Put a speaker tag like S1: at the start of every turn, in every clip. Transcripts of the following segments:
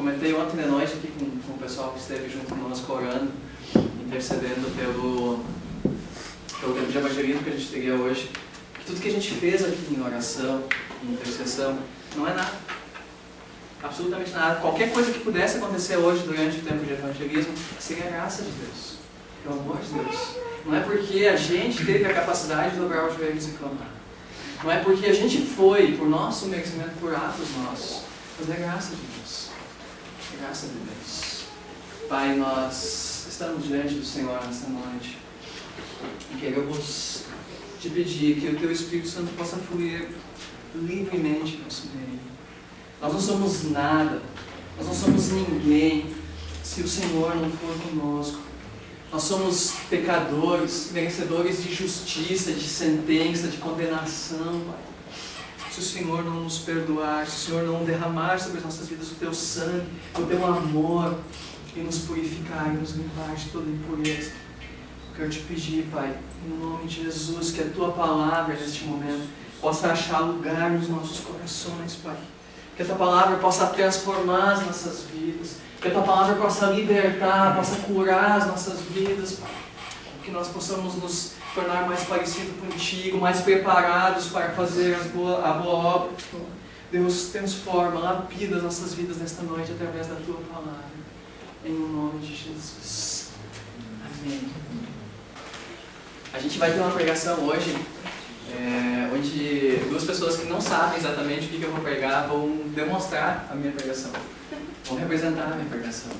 S1: comentei ontem de noite aqui com o pessoal que esteve junto conosco orando, intercedendo pelo tempo de evangelismo que a gente teria hoje, que tudo que a gente fez aqui em oração, em intercessão, não é nada. Absolutamente nada. Qualquer coisa que pudesse acontecer hoje durante o tempo de evangelismo seria a graça de Deus, pelo amor de Deus. Não é porque a gente teve a capacidade de dobrar os joelhos e clamar. Não é porque a gente foi por nosso merecimento, por atos nossos, mas é a graça de Deus. É a graça de Deus. Pai, nós estamos diante do Senhor nesta noite e queremos te pedir que o Teu Espírito Santo possa fluir livremente em nosso meio. Nós não somos nada, nós não somos ninguém se o Senhor não for conosco. Nós somos pecadores, merecedores de justiça, de sentença, de condenação, Pai. Se o Senhor não nos perdoar, se o Senhor não derramar sobre as nossas vidas o Teu sangue, o Teu amor, e nos purificar e nos limpar de toda impureza. Eu quero te pedir, Pai, em nome de Jesus, que a Tua palavra neste momento possa achar lugar nos nossos corações, Pai. Que a Tua palavra possa transformar as nossas vidas. Que a Tua palavra possa libertar, possa curar as nossas vidas, Pai. Que nós possamos nos tornar mais parecidos contigo, mais preparados para fazer a boa obra. Deus, transforma, lapida as nossas vidas nesta noite através da Tua palavra. Em nome de Jesus. Amém. A gente vai ter uma pregação hoje, onde duas pessoas que não sabem exatamente o que eu vou pregar vão demonstrar a minha pregação. Vão representar a minha pregação.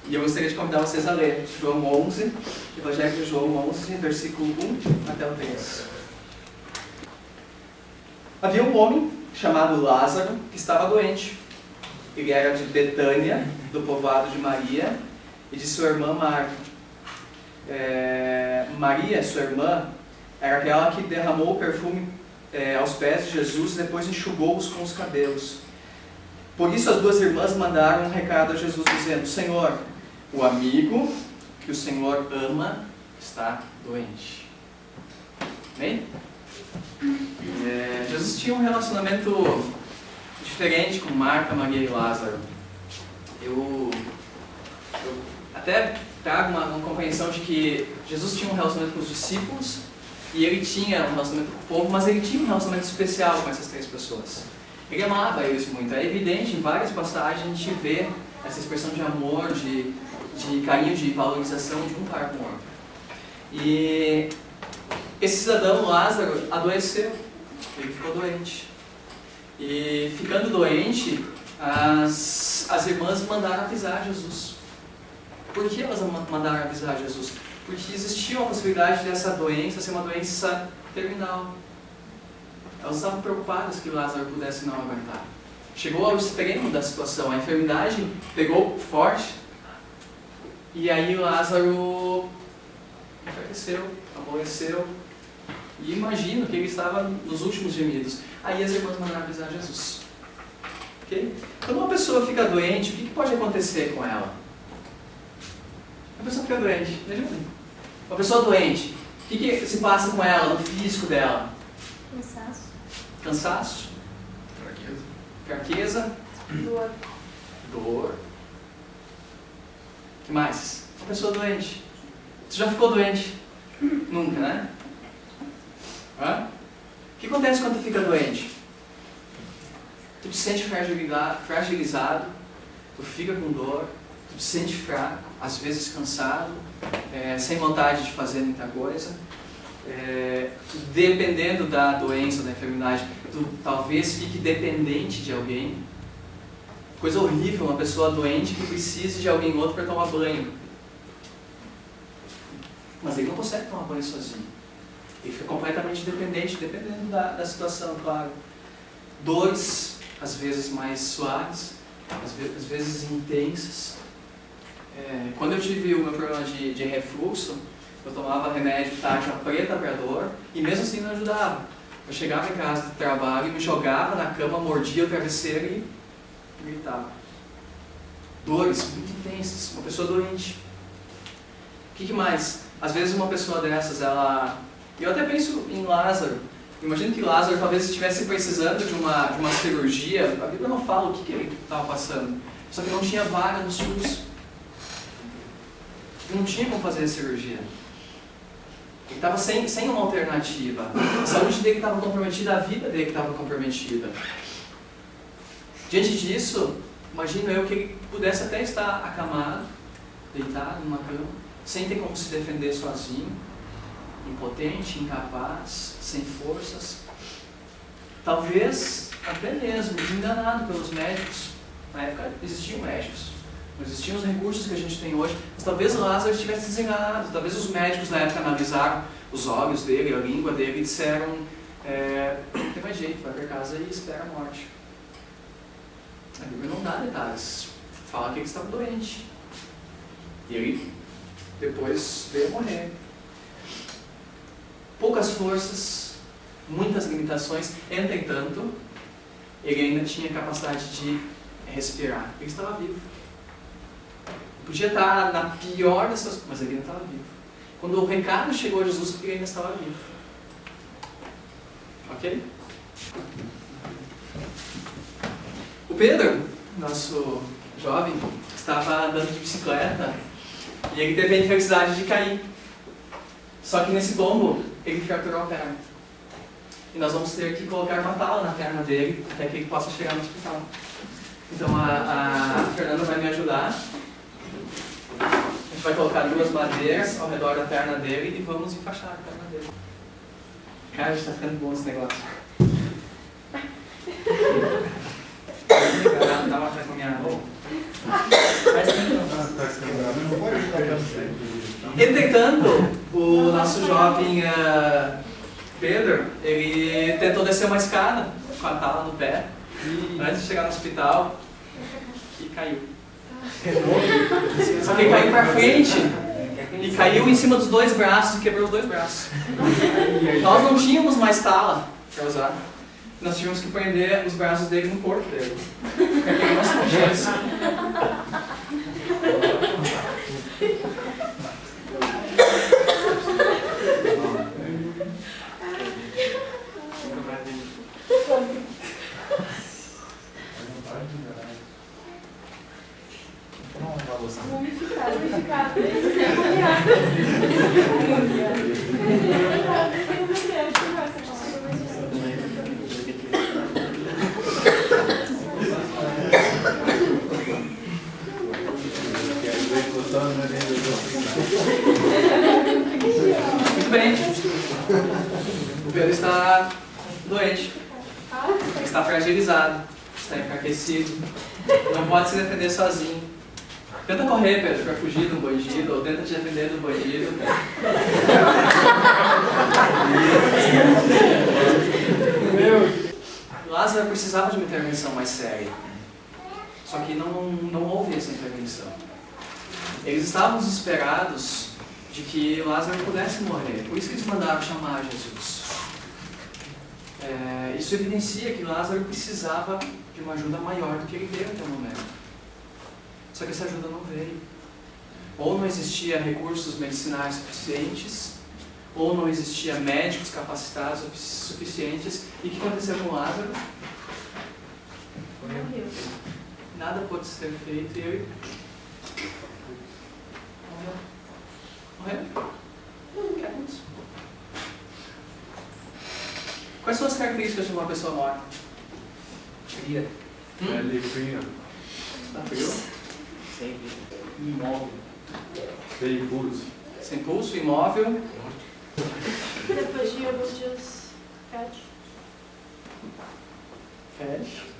S1: E eu gostaria de convidar vocês a ler João 11, Evangelho de João 11, versículo 1 até o 3. Havia um homem chamado Lázaro que estava doente. Ele era de Betânia, do povoado de Maria e de sua irmã Marta. Maria, sua irmã, era aquela que derramou o perfume aos pés de Jesus e depois enxugou-os com os cabelos. Por isso as duas irmãs mandaram um recado a Jesus dizendo: Senhor, o amigo que o Senhor ama está doente. Amém? Jesus tinha um relacionamento diferente com Marta, Maria e Lázaro. Eu até trago uma compreensão de que Jesus tinha um relacionamento com os discípulos e ele tinha um relacionamento com o povo, mas ele tinha um relacionamento especial com essas três pessoas. Ele amava eles muito. É evidente, em várias passagens a gente vê essa expressão de amor, de carinho, de valorização de um para com o outro. E esse cidadão, Lázaro, adoeceu. Ele ficou doente. E ficando doente, as irmãs mandaram avisar Jesus. Por que elas mandaram avisar Jesus? Porque existia uma possibilidade dessa doença ser uma doença terminal. Elas estavam preocupadas que Lázaro pudesse não aguentar. Chegou ao extremo da situação, a enfermidade pegou forte, e aí Lázaro enfraqueceu, amoleceu, e imagino que ele estava nos últimos gemidos. Aí as irmãs mandaram avisar Jesus. Okay? Quando uma pessoa fica doente, o que pode acontecer com ela? Uma pessoa fica doente, uma pessoa doente, o que se passa com ela, no físico dela? Cansaço. Fraqueza. Dor. O que mais? Uma pessoa doente. Você já ficou doente? Nunca, né? O que acontece quando tu fica doente? Tu te sente fragilizado, tu fica com dor, tu te sente fraco, às vezes cansado, sem vontade de fazer muita coisa. Dependendo da doença, da enfermidade, tu talvez fique dependente de alguém. Coisa horrível, uma pessoa doente que precise de alguém outro para tomar banho. Mas ele não consegue tomar banho sozinho. Ele fica completamente dependente, dependendo da situação, claro. Dores, às vezes mais suaves, às vezes intensas. Quando eu tive o meu problema de refluxo, eu tomava remédio tarja preta para dor e mesmo assim não ajudava. Eu chegava em casa do trabalho e me jogava na cama, mordia o travesseiro e gritava. Dores muito intensas, uma pessoa doente. O que mais? Às vezes uma pessoa dessas, eu até penso em Lázaro, Imagina que Lázaro talvez estivesse precisando de uma cirurgia. A Bíblia não fala o que ele estava passando. Só que não tinha vaga no SUS. Não tinha como fazer a cirurgia. Ele estava sem uma alternativa. A saúde dele estava comprometida, a vida dele estava comprometida. Diante disso, imagino eu que ele pudesse até estar acamado, deitado numa cama, sem ter como se defender sozinho, impotente, incapaz, sem forças. Talvez até mesmo desenganado pelos médicos. Na época existiam médicos, não existiam os recursos que a gente tem hoje, mas talvez Lázaro estivesse desenganado. Talvez os médicos na época analisaram os olhos dele, a língua dele e disseram: não tem mais jeito, vai para casa e espera a morte. A Bíblia não dá detalhes, fala que ele estava doente. E ele depois veio a morrer. Poucas forças, muitas limitações, entretanto, ele ainda tinha capacidade de respirar. Ele estava vivo. Podia estar na pior dessas coisas, mas ele ainda estava vivo. Quando o recado chegou a Jesus, ele ainda estava vivo. Ok? O Pedro, nosso jovem, estava andando de bicicleta e ele teve a infelicidade de cair. Só que nesse tombo, ele fraturou a perna. E nós vamos ter que colocar uma tala na perna dele até que ele possa chegar no hospital. Então a Fernanda vai me ajudar. A gente vai colocar 2 madeiras ao redor da perna dele e vamos enfaixar a perna dele. Cara, está ficando bom esse negócio. Dá uma com a minha roupa. Entretanto, o nosso jovem Pedro, ele tentou descer uma escada com a tala no pé antes de chegar no hospital e caiu. Só que ele caiu para frente e caiu em cima dos 2 braços e quebrou os 2 braços. Nós não tínhamos mais tala para usar. Nós tínhamos que prender os braços dele no corpo dele. Porque ele não tinha chance. Muito bem. O Pedro está doente. Está fragilizado. Está enfraquecido. Não pode se defender sozinho. Tenta correr, Pedro, para fugir do bandido, ou tenta te defender do bandido. Lázaro precisava de uma intervenção mais séria. Só que não houve essa intervenção. Eles estavam desesperados de que Lázaro pudesse morrer. Por isso que eles mandaram chamar Jesus. Isso evidencia que Lázaro precisava de uma ajuda maior do que ele deu até o momento. Só que essa ajuda não veio. Ou não existia recursos medicinais suficientes, ou não existia médicos capacitados suficientes. E o que aconteceu com Lázaro? Morreu. Nada pôde ser feito e ele morreu. Que é isso? Quais são as características de uma pessoa morta? Fria.
S2: Fria.
S1: Está frio?
S2: Sem
S1: Imóvel.
S2: Sem pulso.
S1: Sem pulso, imóvel.
S3: Depois de alguns dias, fede.
S1: Fede.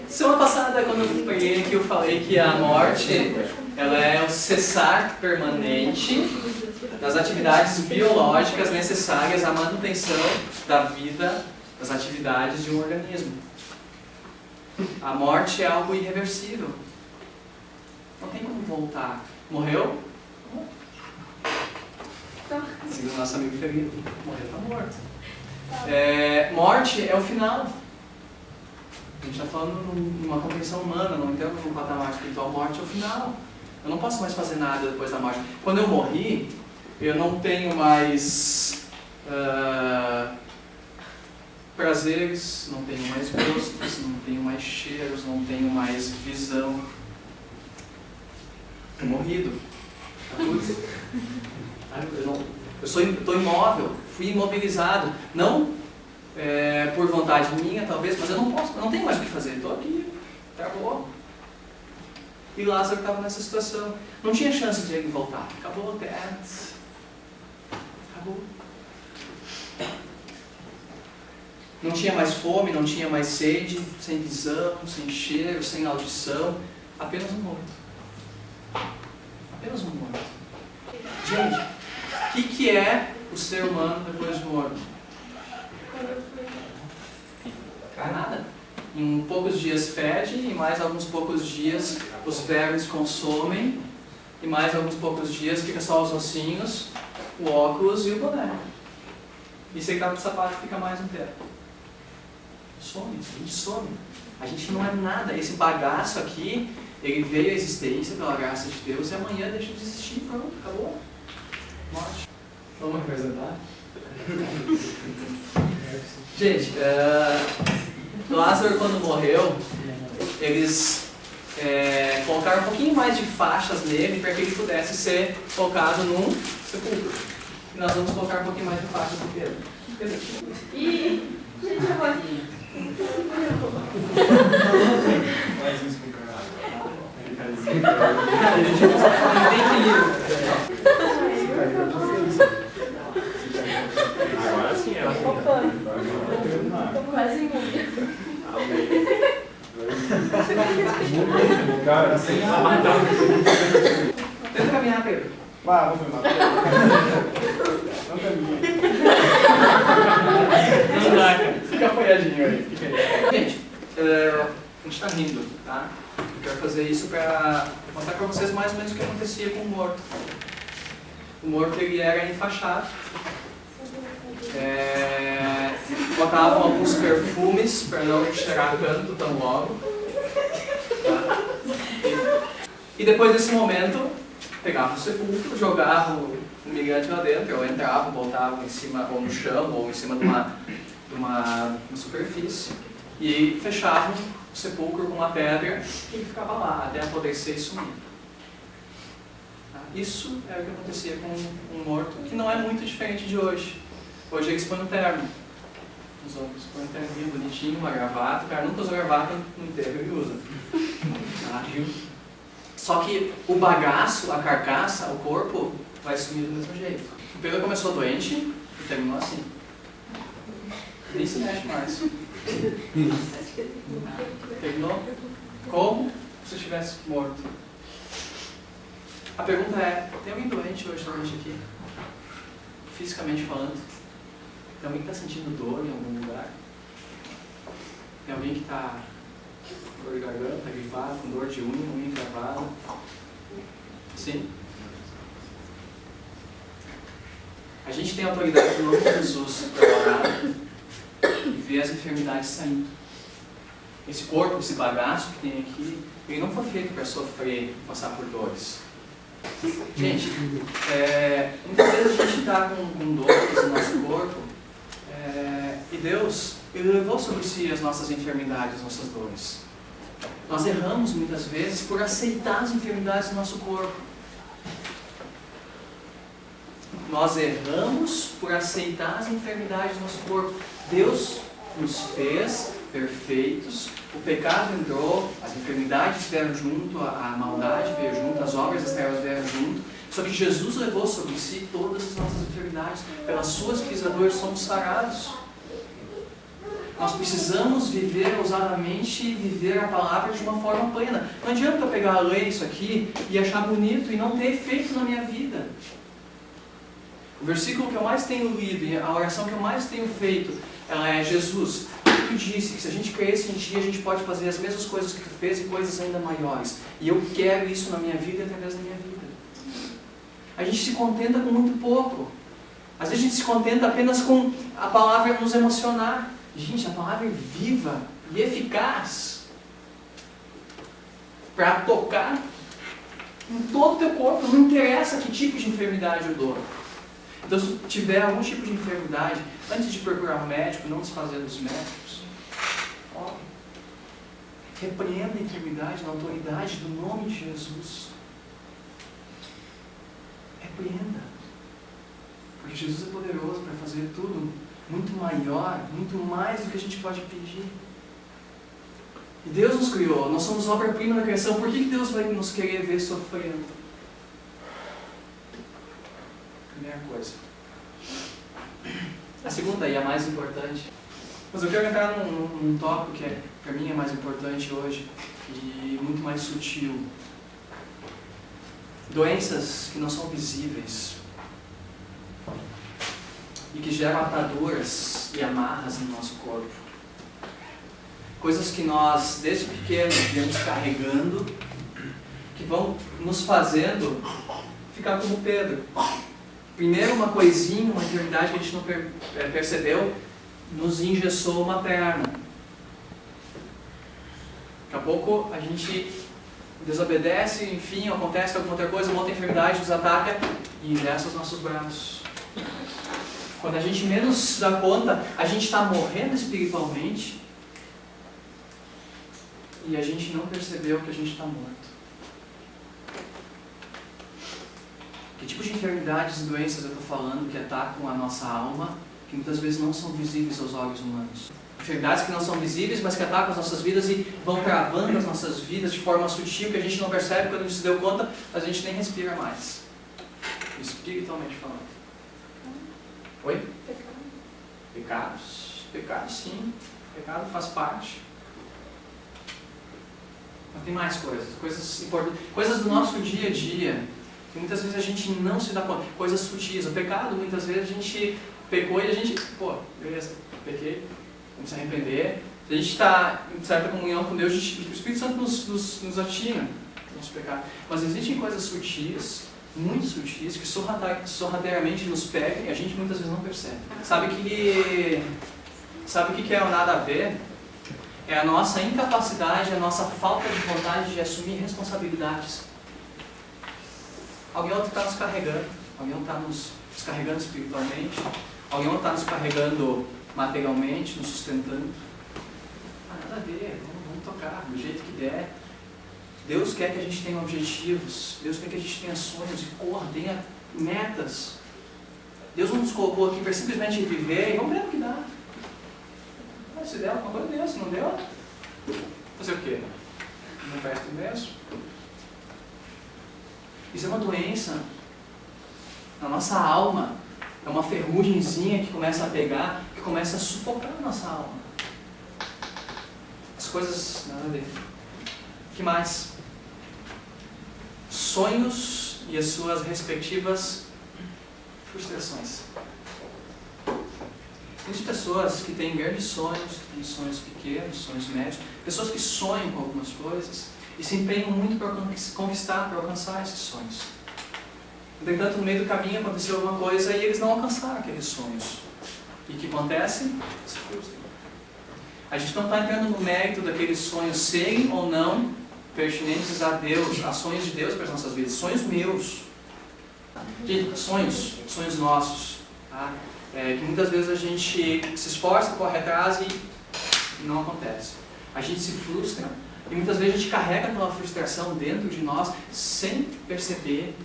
S1: Semana passada, quando eu peguei aqui, eu falei que a morte ela é o cessar permanente das atividades biológicas necessárias à manutenção da vida, das atividades de um organismo. A morte é algo irreversível. Não tem como voltar. Morreu? Segundo o nosso amigo ferido. Morreu, está morto. Morte é o final. A gente está falando numa compreensão humana, não entramos num patamar espiritual. Morte é o final. Eu não posso mais fazer nada depois da morte. Quando eu morri, eu não tenho mais prazeres, não tenho mais gostos, não tenho mais cheiros, não tenho mais visão. Estou morrido. Eu estou imóvel, fui imobilizado. Não por vontade minha, talvez, mas eu não tenho mais o que fazer. Estou aqui, acabou. E Lázaro estava nessa situação. Não tinha chance de ele voltar. Acabou o teto. Acabou. Não tinha mais fome, não tinha mais sede, sem visão, sem cheiro, sem audição. Apenas um morto. Apenas um morto. Gente, o que é o ser humano depois de morto? Nada. Em poucos dias fede, e mais alguns poucos dias os vermes consomem, e mais alguns poucos dias fica só os ossinhos, o óculos e o boné. E se ele tá com o sapato fica mais um tempo. Some, a gente some. A gente não é nada. Esse bagaço aqui, ele veio à existência pela graça de Deus e amanhã deixa de existir. Pronto, acabou. Morte. Vamos apresentar? Gente, Lázaro, quando morreu, eles colocaram um pouquinho mais de faixas nele para que ele pudesse ser colocado num sepulcro. E nós vamos colocar um pouquinho mais de faixas no Pedro.
S3: E gente, a vozinha.
S2: Mais isso com caralho. Agora sim, ela
S3: Tô quase imune.
S2: cara, sem matar.
S1: Tenta caminhar, Pedro.
S2: Vai, vamos me matar. Não caminha.
S1: Não dá, cara. Fica apoiadinho aí. Gente, a gente está rindo, tá? Eu quero fazer isso para mostrar para vocês mais ou menos o que acontecia com o morto. O morto, ele era enfaixado. Botavam alguns perfumes para não cheirar tanto tão logo. Tá? E depois desse momento, pegavam o sepulcro, jogavam o migrante lá dentro, ou entravam, botavam em cima, ou no chão, ou em cima de uma superfície, e fechavam o sepulcro com uma pedra e ele ficava lá até apodrecer e sumir. Tá? Isso é o que acontecia com um morto, que não é muito diferente de hoje. Hoje eles põem um terno. Os homens põem um terninho bonitinho, uma gravata. O cara nunca usa gravata no enterro, ele usa. Tá? Só que o bagaço, a carcaça, o corpo, vai sumir do mesmo jeito. O Pedro começou doente e terminou assim. Nem se mexe mais. Terminou como se estivesse morto. A pergunta é, tem alguém doente hoje noite aqui? Fisicamente falando? Tem alguém que está sentindo dor em algum lugar? Tem alguém que está com dor de garganta, gripado, com dor de unha encravada? Sim? A gente tem autoridade no nome de Jesus para orar e ver as enfermidades saindo. Esse corpo, esse bagaço que tem aqui, ele não foi feito para sofrer e passar por dores. Gente, muitas vezes a gente está com dores no nosso corpo e Deus, Ele levou sobre si as nossas enfermidades, as nossas dores. Nós erramos muitas vezes por aceitar as enfermidades do nosso corpo. Nós erramos por aceitar as enfermidades do nosso corpo. Deus nos fez perfeitos, o pecado entrou, as enfermidades vieram junto, a maldade veio junto, as obras das trevas vieram junto. Só que Jesus levou sobre si todas as nossas enfermidades. Pelas suas pisaduras somos sarados. Nós precisamos viver ousadamente e viver a palavra de uma forma plena. Não adianta eu pegar a ler isso aqui e achar bonito e não ter efeito na minha vida. O versículo que eu mais tenho lido e a oração que eu mais tenho feito, ela é: Jesus, tu disse que se a gente cresce em ti, a gente pode fazer as mesmas coisas que tu fez e coisas ainda maiores. E eu quero isso na minha vida e através da minha vida. A gente se contenta com muito pouco. Às vezes a gente se contenta apenas com a palavra nos emocionar. Gente, a palavra é viva e eficaz para tocar em todo o teu corpo. Não interessa que tipo de enfermidade ou dor. Então, se tiver algum tipo de enfermidade, antes de procurar um médico, não desfazer dos médicos, ore. Repreenda a enfermidade na autoridade do nome de Jesus. Repreenda. Porque Jesus é poderoso para fazer tudo muito maior, muito mais do que a gente pode pedir. E Deus nos criou, nós somos obra-prima da criação. Por que Deus vai nos querer ver sofrendo? Primeira coisa. A segunda e a mais importante. Mas eu quero entrar num tópico que para mim é mais importante hoje e muito mais sutil. Doenças que não são visíveis e que geram ataduras e amarras no nosso corpo. Coisas que nós, desde pequenos, viemos carregando, que vão nos fazendo ficar como Pedro. Primeiro uma coisinha, uma enfermidade que a gente não percebeu, nos engessou uma perna. Daqui a pouco a gente desobedece, enfim, acontece alguma outra coisa, uma outra enfermidade nos ataca e engessa os nossos braços. Quando a gente menos se dá conta, a gente está morrendo espiritualmente e a gente não percebeu que a gente está morto. Que tipo de enfermidades e doenças eu estou falando que atacam a nossa alma, que muitas vezes não são visíveis aos olhos humanos? Enfermidades que não são visíveis, mas que atacam as nossas vidas e vão travando as nossas vidas de forma sutil, que a gente não percebe quando a gente se deu conta, mas a gente nem respira mais. Espiritualmente falando. Oi? Pecados? Pecados, sim. Pecado faz parte. Mas tem mais coisas. Coisas importantes. Coisas do nosso dia a dia. Que muitas vezes a gente não se dá conta. Coisas sutis. O pecado, muitas vezes a gente pecou e a gente... Pô, beleza, pequei. Vamos se arrepender. Se a gente está em certa comunhão com Deus, o Espírito Santo nos atina o nosso pecado. Mas existem coisas sutis, muito sutis, que sorrateiramente nos pegam e a gente muitas vezes não percebe. Sabe o que é o nada a ver? É a nossa incapacidade, a nossa falta de vontade de assumir responsabilidades. Alguém outro está nos carregando, alguém está nos carregando espiritualmente, alguém outro está nos carregando materialmente, nos sustentando. Nada a ver, vamos tocar do jeito que der. Deus quer que a gente tenha objetivos, Deus quer que a gente tenha sonhos e corra, tenha metas. Deus não nos colocou aqui para simplesmente viver e vamos ver o que dá. Se der alguma coisa, deu, se não deu, fazer o quê? Não presta mesmo? Isso é uma doença na nossa alma. É uma ferrugemzinha que começa a pegar, que começa a sufocar a nossa alma. As coisas, nada a ver. O que mais? Sonhos e as suas respectivas frustrações. Existem pessoas que têm grandes sonhos, que têm sonhos pequenos, sonhos médios, pessoas que sonham com algumas coisas e se empenham muito para conquistar, para alcançar esses sonhos. Entretanto, no meio do caminho aconteceu alguma coisa e eles não alcançaram aqueles sonhos. E o que acontece? Se frustram. A gente não está entrando no mérito daqueles sonhos serem ou não pertinentes a Deus, a sonhos de Deus para as nossas vidas. Sonhos meus. Sonhos nossos. Tá? Que muitas vezes a gente se esforça, corre atrás e não acontece. A gente se frustra e muitas vezes a gente carrega aquela frustração dentro de nós sem perceber.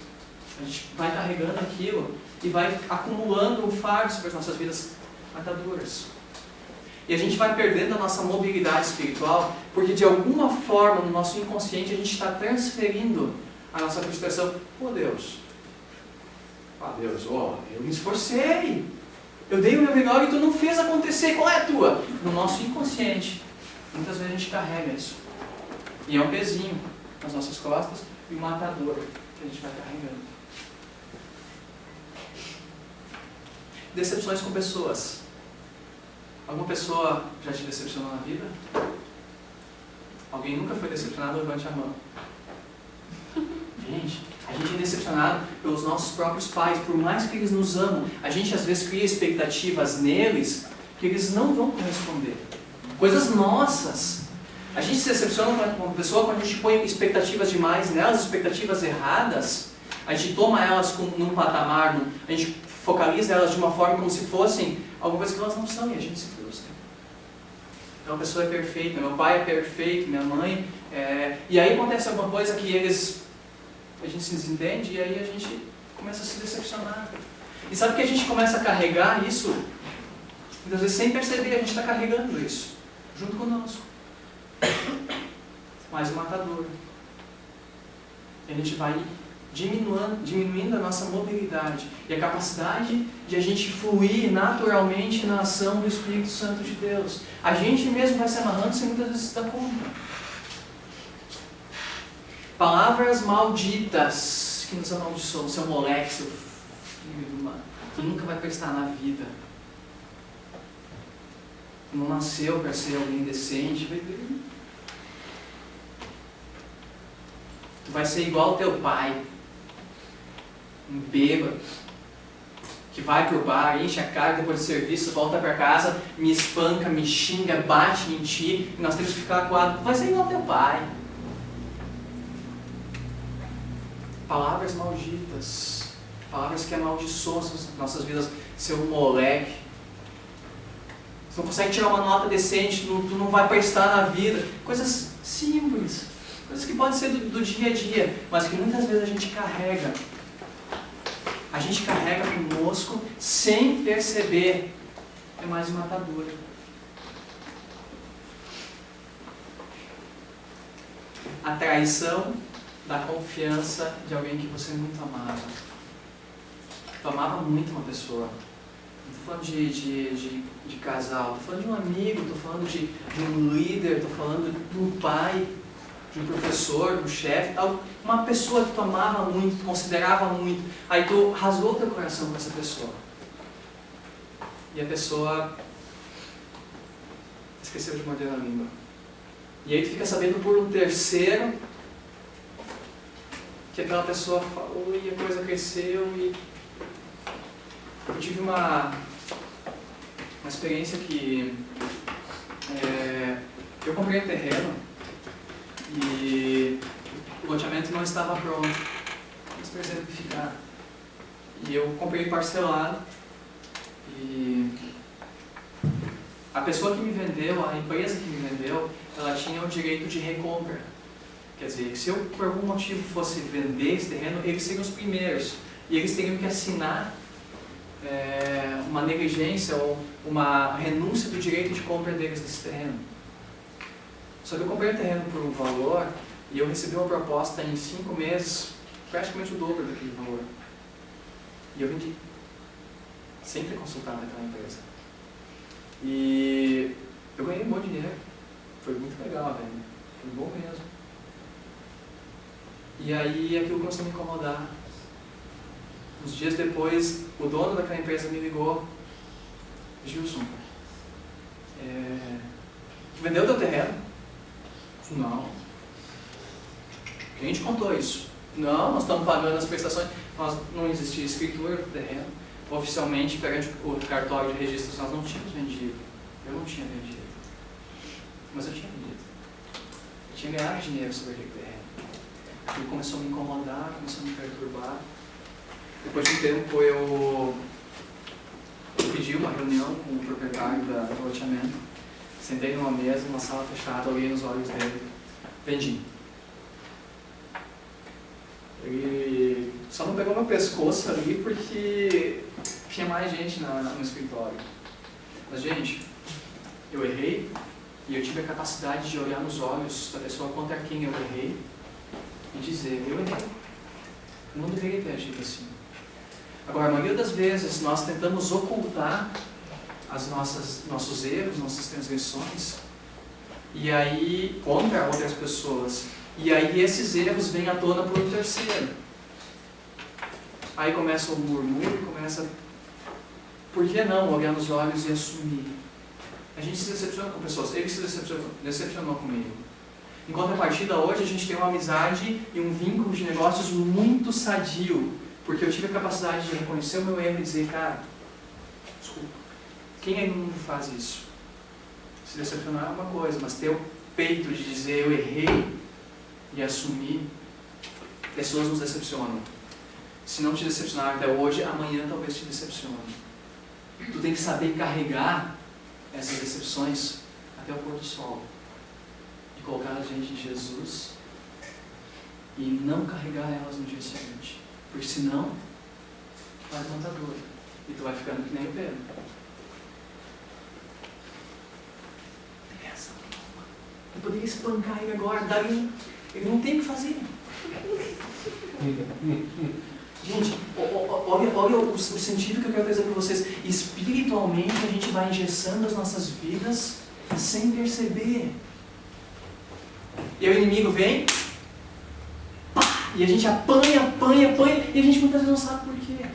S1: A gente vai carregando aquilo e vai acumulando um fardo sobre as nossas vidas, ataduras. E a gente vai perdendo a nossa mobilidade espiritual porque de alguma forma no nosso inconsciente a gente está transferindo a nossa frustração. Pô Deus, eu me esforcei. Eu dei o meu melhor e tu não fez acontecer. Qual é a tua? No nosso inconsciente. Muitas vezes a gente carrega isso. E é um pezinho nas nossas costas e uma atadura que a gente vai carregando. Decepções com pessoas. Alguma pessoa já te decepcionou na vida? Alguém nunca foi decepcionado? Levante a mão. Gente, a gente é decepcionado pelos nossos próprios pais. Por mais que eles nos amam, a gente às vezes cria expectativas neles que eles não vão corresponder. Coisas nossas. A gente se decepciona com uma pessoa quando a gente põe expectativas demais nelas, expectativas erradas. A gente toma elas num patamar, a gente focaliza elas de uma forma como se fossem alguma coisa que elas não são, e a gente se frustra. Então a pessoa é perfeita, meu pai é perfeito, minha mãe E aí acontece alguma coisa que a gente se desentende, e aí a gente começa a se decepcionar. E sabe que a gente começa a carregar isso? Muitas vezes sem perceber, a gente está carregando isso junto conosco. Mais um matador. E a gente vai diminuindo a nossa mobilidade e a capacidade de a gente fluir naturalmente na ação do Espírito Santo de Deus. A gente mesmo vai se amarrando sem muitas vezes se dar conta. Palavras malditas que nos amaldiçoam. Seu moleque, seu filho do mar, tu nunca vai prestar na vida. Tu não nasceu para ser alguém decente. Tu vai ser igual ao teu pai, um bêbado, que vai pro bar, enche a cara depois do serviço, volta para casa, me espanca, me xinga, bate em ti, e nós temos que ficar acuados. Tu vai ser igual ao teu pai. Palavras malditas, palavras que amaldiçoam as nossas vidas. Seu moleque, você não consegue tirar uma nota decente, tu não vai prestar na vida. Coisas simples, coisas que podem ser do dia a dia, mas que muitas vezes a gente carrega. A gente carrega conosco sem perceber. É mais uma atadura. A traição da confiança de alguém que você muito amava. Tu amava muito uma pessoa. Não estou falando de casal, estou falando de um amigo, estou falando de um líder, estou falando de um pai, de um professor, de um chefe, uma pessoa que tu amava muito, tu considerava muito. Aí tu rasgou o teu coração com essa pessoa. E a pessoa esqueceu de morder a língua. E aí tu fica sabendo por um terceiro que aquela pessoa falou e a coisa cresceu. E eu tive uma experiência que eu comprei um terreno e o loteamento não estava pronto. Mas para exemplificar. E eu comprei parcelado e a pessoa que me vendeu, a empresa que me vendeu, ela tinha o direito de recompra. Quer dizer, que se eu por algum motivo fosse vender esse terreno, eles seriam os primeiros. E eles teriam que assinar uma negligência ou uma renúncia do direito de compra deles desse terreno. Só que eu comprei o terreno por um valor e eu recebi uma proposta em 5 meses, praticamente o dobro daquele valor. E eu vendi, sem ter consultado aquela empresa. E eu ganhei um bom dinheiro. Foi muito legal a venda. Foi bom mesmo. E aí aquilo começou a me incomodar. Uns dias depois, o dono daquela empresa me ligou. Gilson, tu vendeu o teu terreno? Não. Quem te contou isso? Não, nós estamos pagando as prestações. Não existia escritura do terreno. Oficialmente, perante o cartório de registros, nós não tínhamos vendido. Eu não tinha vendido. Mas eu tinha vendido. Eu tinha ganhado dinheiro sobre aquele terreno. Aquilo começou a me incomodar, começou a me perturbar. Depois de um tempo, eu pedi uma reunião com o proprietário do loteamento. Sentei numa mesa, numa sala fechada, olhei nos olhos dele. Vendi. Ele só não pegou meu pescoço ali porque tinha mais gente no escritório. Mas, gente, eu errei e eu tive a capacidade de olhar nos olhos da pessoa contra quem eu errei e dizer, eu errei. Eu não deveria ter agido assim. Agora, a maioria das vezes, nós tentamos ocultar nossos erros, nossas transgressões, e aí, contra outras pessoas. E aí esses erros vêm à tona por um terceiro. Aí começa o murmúrio, por que não olhar nos olhos e assumir? A gente se decepciona com pessoas, ele se decepcionou comigo. Em contrapartida, hoje a gente tem uma amizade e um vínculo de negócios muito sadio, porque eu tive a capacidade de reconhecer o meu erro e dizer, cara, desculpa, quem aí no mundo faz isso? Se decepcionar é uma coisa, mas ter o peito de dizer eu errei e assumir, pessoas nos decepcionam. Se não te decepcionar até hoje, amanhã talvez te decepcione. Tu tem que saber carregar essas decepções até o pôr do sol. E colocar a gente em Jesus e não carregar elas no dia seguinte. Porque senão, faz uma dor. E tu vai ficando que nem o Pedro. Eu poderia espancar ele agora, daí ele não tem o que fazer. Gente, olha o sentido que eu quero trazer para vocês. Espiritualmente a gente vai engessando as nossas vidas sem perceber. E aí o inimigo vem, e a gente apanha, e a gente muitas vezes não sabe por quê.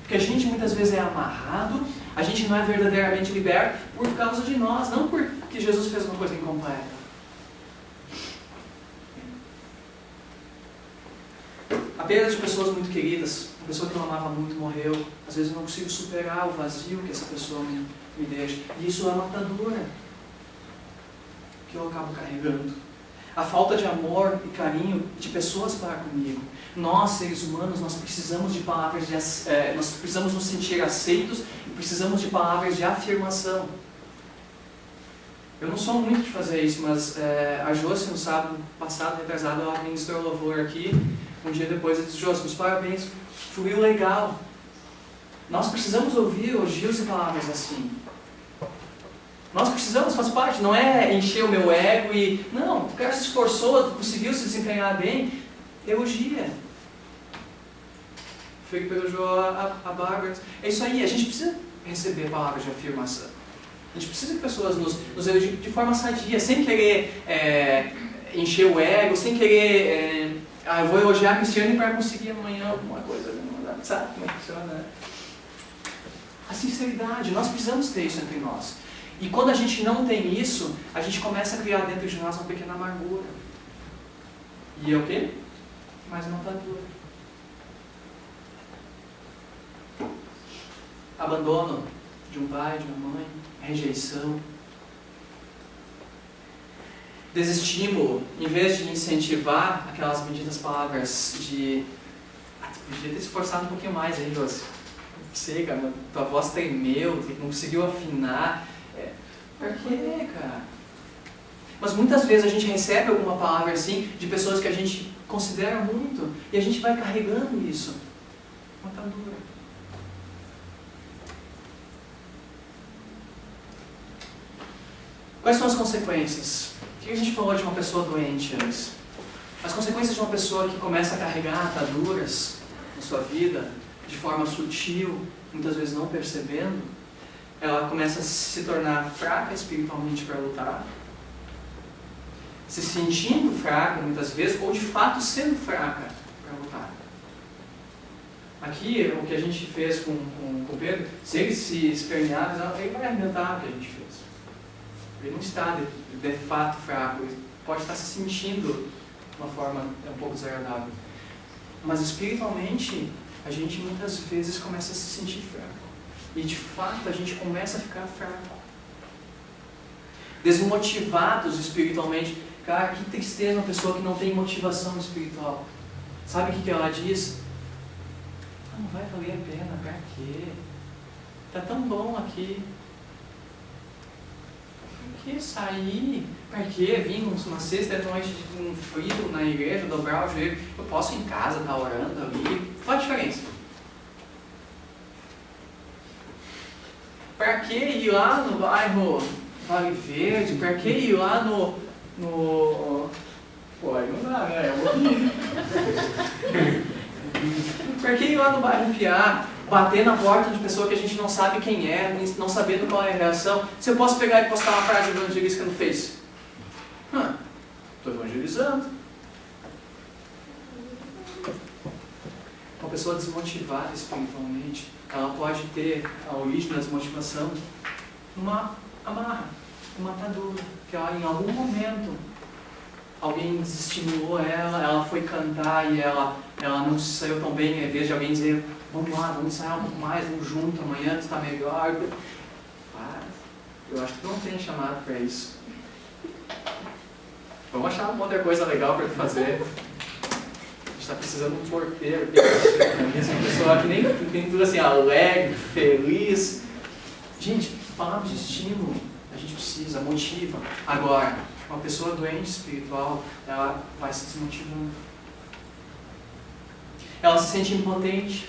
S1: Porque a gente muitas vezes é amarrado, a gente não é verdadeiramente liberto por causa de nós, não porque Jesus fez uma coisa incompleta. A perda de pessoas muito queridas, uma pessoa que eu amava muito morreu, às vezes eu não consigo superar o vazio que essa pessoa me deixa. E isso é uma atadura que eu acabo carregando. A falta de amor e carinho de pessoas para comigo. Nós, seres humanos, nós precisamos de palavras nós precisamos nos sentir aceitos e precisamos de palavras de afirmação. Eu não sou muito de fazer isso, mas a Josi, no sábado passado, retrasado, ela ministrou louvor aqui. Um dia depois eu disse: Josi, meus parabéns, fluiu legal. Nós precisamos ouvir elogios e palavras assim. Nós precisamos, faz parte, não é encher o meu ego e... Não, o cara se esforçou, conseguiu se desempenhar bem, elogia. Foi que elogiou a Bárbara. É isso aí, a gente precisa receber palavras de afirmação. A gente precisa que pessoas nos elogiem de forma sadia, sem querer encher o ego, sem querer... eu vou elogiar a Cristiane para conseguir amanhã alguma coisa. Sabe como é que funciona? A sinceridade, nós precisamos ter isso entre nós. E quando a gente não tem isso, a gente começa a criar dentro de nós uma pequena amargura. E é o quê? Mais uma atadura. Abandono de um pai, de uma mãe, rejeição. Desestímulo, em vez de incentivar aquelas benditas palavras de... tu podia ter se esforçado um pouquinho mais aí, Josi. Não sei, cara, tua voz tremeu, não conseguiu afinar. Por quê, cara? Mas muitas vezes a gente recebe alguma palavra assim de pessoas que a gente considera muito e a gente vai carregando isso. Uma atadura. Quais são as consequências? O que a gente falou de uma pessoa doente antes? As consequências de uma pessoa que começa a carregar ataduras na sua vida de forma sutil, muitas vezes não percebendo, ela começa a se tornar fraca espiritualmente para lutar, se sentindo fraca muitas vezes, ou de fato sendo fraca para lutar. Aqui, o que a gente fez com o Pedro, se ele se espernear, ele vai arrebentar o que a gente fez. Ele não está de fato fraco, ele pode estar se sentindo de uma forma um pouco desagradável. Mas espiritualmente, a gente muitas vezes começa a se sentir fraco. E de fato a gente começa a ficar fraco. Desmotivados espiritualmente. Cara, que tristeza uma pessoa que não tem motivação espiritual. Sabe o que ela diz? Não vai valer a pena, pra quê? Tá tão bom aqui. Por que sair? Pra quê? Vim uma sexta-noite de um frio na igreja, dobrar o joelho. Eu posso ir em casa, estar orando ali. Qual a diferença? Pra que ir lá no bairro Vale Verde? Pra que ir lá no... Pô, aí não dá, né? Pra que ir lá no bairro Piá, bater na porta de pessoa que a gente não sabe quem é, não sabendo qual é a reação? Se eu posso pegar e postar uma frase evangelística no Face? Estou evangelizando. Uma pessoa desmotivada espiritualmente, ela pode ter a origem da desmotivação uma amarra, uma atadura, que ela, em algum momento alguém desestimulou ela foi cantar e ela não se saiu tão bem, em vez de alguém dizer, vamos lá, vamos ensaiar um pouco mais, vamos junto, amanhã tu está melhor. Eu acho que tu não tem chamado para isso. Vamos achar uma outra coisa legal para tu fazer. A gente está precisando de um porteiro, uma pessoa que nem tem tudo assim, alegre, feliz. Gente, palavras de estímulo, a gente precisa, motiva. Agora, uma pessoa doente espiritual, ela vai se desmotivando. Ela se sente impotente.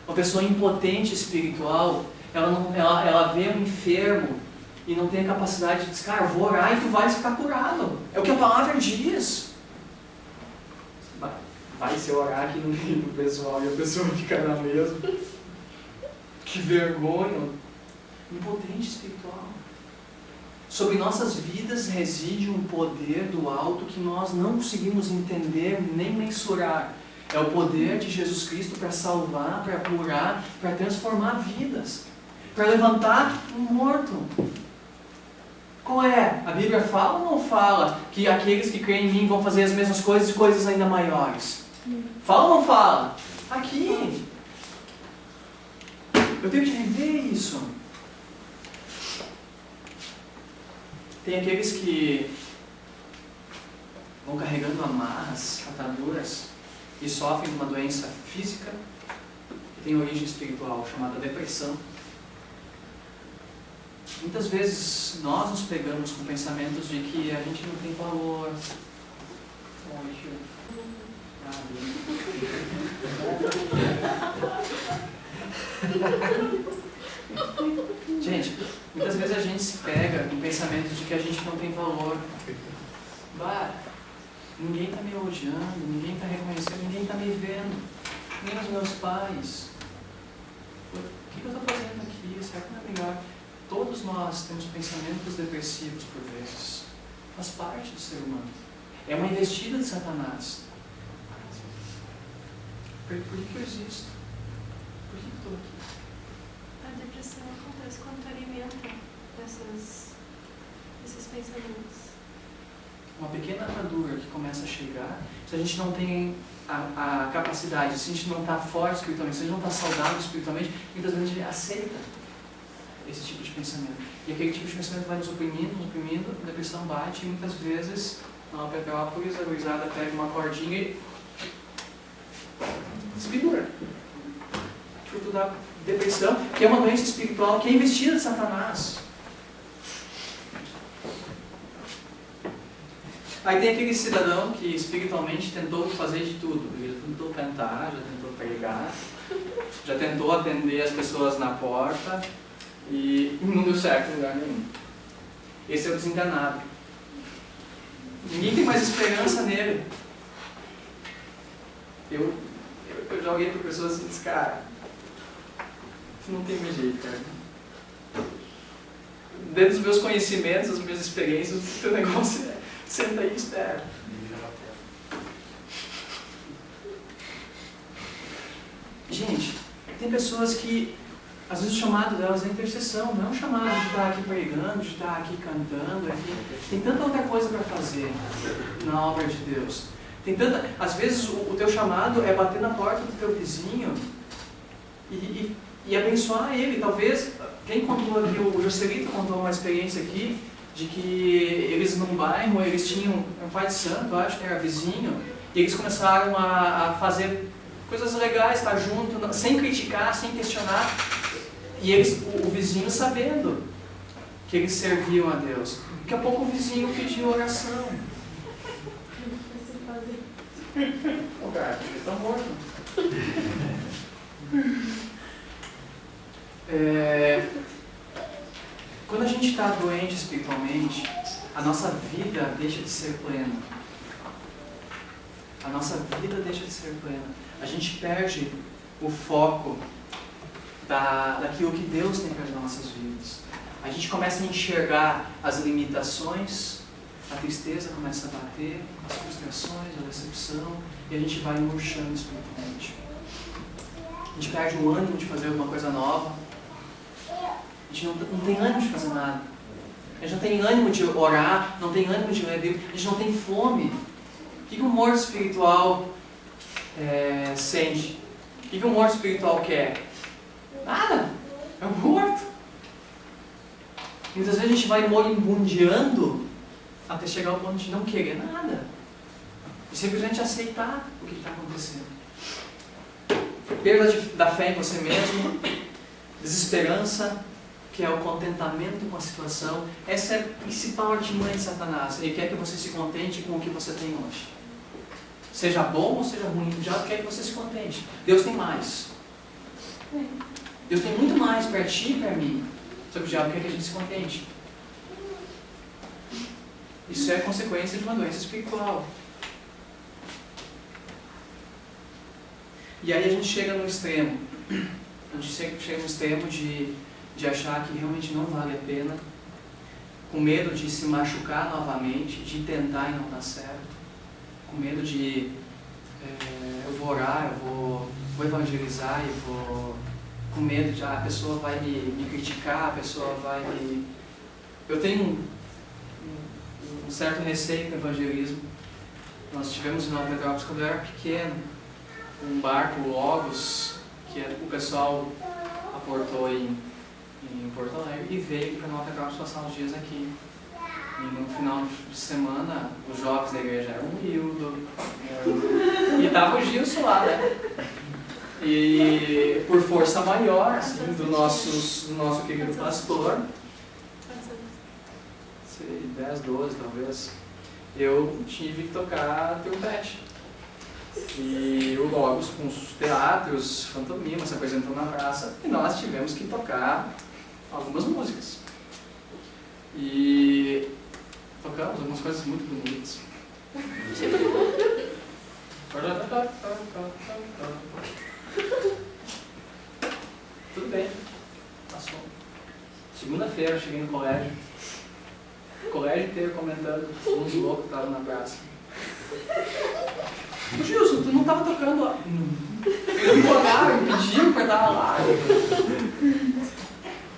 S1: Uma pessoa impotente espiritual, ela vê um enfermo e não tem a capacidade de dizer, cara, vou orar e tu vais ficar curado. É o que a palavra diz. Vai se orar aqui no meio do pessoal e a pessoa fica na mesma. Que vergonha. Impotente espiritual. Sobre nossas vidas reside um poder do alto que nós não conseguimos entender nem mensurar. É o poder de Jesus Cristo para salvar, para curar, para transformar vidas, para levantar um morto. Qual é? A Bíblia fala ou não fala que aqueles que creem em mim vão fazer as mesmas coisas e coisas ainda maiores? Fala ou não fala? Aqui. Eu tenho que viver isso. Tem aqueles que vão carregando amarras, ataduras e sofrem de uma doença física que tem origem espiritual, chamada depressão. Muitas vezes nós nos pegamos com pensamentos de que a gente não tem valor. Gente, muitas vezes a gente se pega com pensamentos de que a gente não tem valor. Ninguém está me elogiando, ninguém está reconhecendo, ninguém está me vendo, nem os meus pais. O que eu estou fazendo aqui? Será que não é melhor? Todos nós temos pensamentos depressivos por vezes. Faz parte do ser humano. É uma investida de Satanás. Por que eu existo? Por que eu estou aqui?
S3: A depressão acontece quando tu alimenta esses pensamentos.
S1: Uma pequena atadura que começa a chegar, se a gente não tem a capacidade, se a gente não está forte espiritualmente, se a gente não está saudável espiritualmente, muitas vezes a gente aceita esse tipo de pensamento. E aquele tipo de pensamento vai nos oprimindo, a depressão bate, e muitas vezes, na Petrópolis, a gurizada pega uma cordinha e se pendura. Fruto da depressão, que é uma doença espiritual, que é investida de Satanás. Aí tem aquele cidadão que espiritualmente tentou fazer de tudo. Ele tentou cantar, já tentou pregar, já tentou atender as pessoas na porta e não deu certo em lugar nenhum. Esse é o desenganado. Ninguém tem mais esperança nele. Eu já olhei para pessoas e disse, cara, não tem mais jeito, cara. Dentro dos meus conhecimentos, das minhas experiências, o teu negócio é senta aí e espera. Gente, tem pessoas que, às vezes o chamado delas é intercessão, não é um chamado de estar aqui pregando, de estar aqui cantando, enfim. Tem tanta outra coisa para fazer na obra de Deus. Tem tanta, às vezes o teu chamado é bater na porta do teu vizinho e abençoar ele. Talvez, quem contou aqui, o Joselito contou uma experiência aqui, de que eles num bairro, eles tinham um pai de santo, acho que era vizinho, e eles começaram a fazer coisas legais, estar junto, sem criticar, sem questionar, e eles, o vizinho sabendo que eles serviam a Deus. Daqui a pouco o vizinho pediu oração. O cara, ele está morto. Quando a gente está doente espiritualmente, a nossa vida deixa de ser plena. A nossa vida deixa de ser plena. A gente perde o foco daquilo que Deus tem para as nossas vidas. A gente começa a enxergar as limitações, a tristeza começa a bater, as frustrações, a decepção, e a gente vai murchando espiritualmente. A gente perde o ânimo de fazer alguma coisa nova. A gente não tem ânimo de fazer nada. A gente não tem ânimo de orar, não tem ânimo de ler Bíblia, a gente não tem fome. O que um morto espiritual sente? O que um morto espiritual quer? Nada. É um morto. Muitas vezes a gente vai moribundeando até chegar ao ponto de não querer nada. E simplesmente aceitar o que está acontecendo. Perda da fé em você mesmo, desesperança, que é o contentamento com a situação. Essa é a principal artimanha de Satanás. Ele quer que você se contente com o que você tem hoje. Seja bom ou seja ruim, o diabo quer que você se contente. Deus tem mais. Deus tem muito mais para ti e para mim. Só que o diabo quer que a gente se contente. Isso é consequência de uma doença espiritual. E aí a gente chega no extremo. A gente chega no extremo de achar que realmente não vale a pena, com medo de se machucar novamente, de tentar e não dar certo, com medo de eu vou orar, eu vou evangelizar e vou com medo de a pessoa vai me criticar, a pessoa vai me... Eu tenho um certo receio com o evangelismo. Nós tivemos em Nova Petrópolis quando eu era pequeno, um barco, o Logos, que o pessoal aportou em Porto Alegre e veio para Nova Petrópolis passar uns dias aqui. E no final de semana, os jovens da igreja eram um Hildo, e estava o Gilson lá, né? E por força maior, assim, do nosso querido pastor, 10, 12 talvez, eu tive que tocar trompete. E o Logos com os teatros, fantomima, se apresentou na praça, e nós tivemos que tocar algumas músicas. E tocamos algumas coisas muito bonitas. Tudo bem, passou. Segunda-feira eu cheguei no colégio, o colégio inteiro comentando, uns loucos estavam na praça. Gilson, tu não estava tocando lá? Eles me pagaram, me pediram para estar lá.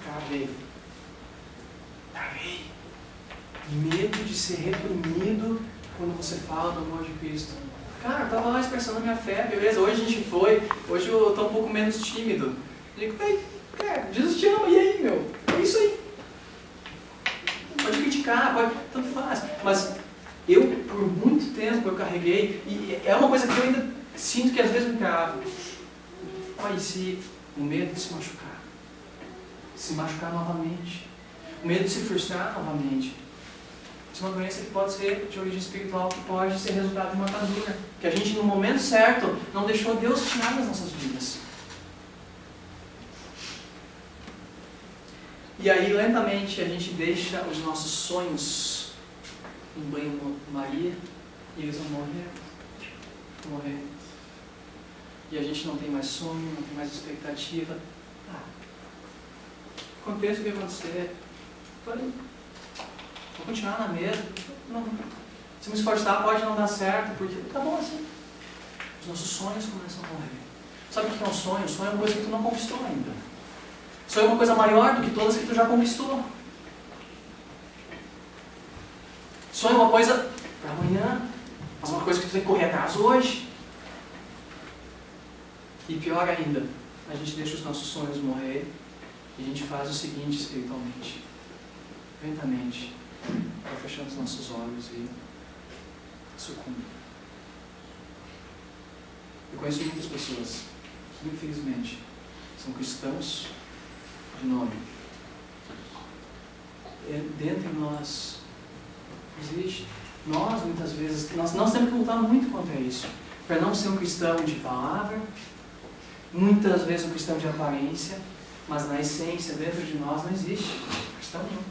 S1: Travei. Medo de ser reprimido quando você fala do amor de Cristo. Cara, eu estava lá expressando a minha fé, beleza, hoje a gente foi, hoje eu estou um pouco menos tímido. Eu digo, cara, Jesus te ama, e aí, meu? É isso aí. Pode criticar, pode, tanto faz. Mas eu, por muito tempo, eu carreguei, e é uma coisa que eu ainda sinto que às vezes me trava. Olha, o medo de se machucar novamente, o medo de se frustrar novamente. Isso é uma doença que pode ser de origem espiritual, que pode ser resultado de uma atadura, que a gente no momento certo não deixou Deus tirar das nossas vidas. E aí lentamente a gente deixa os nossos sonhos em banho-maria e eles vão morrer. E a gente não tem mais sonho, não tem mais expectativa. Aconteça o que acontecer, vou continuar na mesma. Não. Se me esforçar pode não dar certo, porque tá bom assim. Os nossos sonhos começam a morrer. Sabe o que é um sonho? Um sonho é uma coisa que tu não conquistou ainda. Sonho é uma coisa maior do que todas que tu já conquistou. Sonho é uma coisa para amanhã, mas uma coisa que tu tem que correr atrás hoje. E pior ainda, a gente deixa os nossos sonhos morrer e a gente faz o seguinte espiritualmente. Lentamente, vai fechando os nossos olhos e sucumbe. Eu conheço muitas pessoas que, infelizmente, são cristãos de nome. Dentro de nós existe. Nós, muitas vezes, nós temos que lutar muito contra isso. Para não ser um cristão de palavra, muitas vezes um cristão de aparência, mas na essência, dentro de nós, não existe cristão nenhum.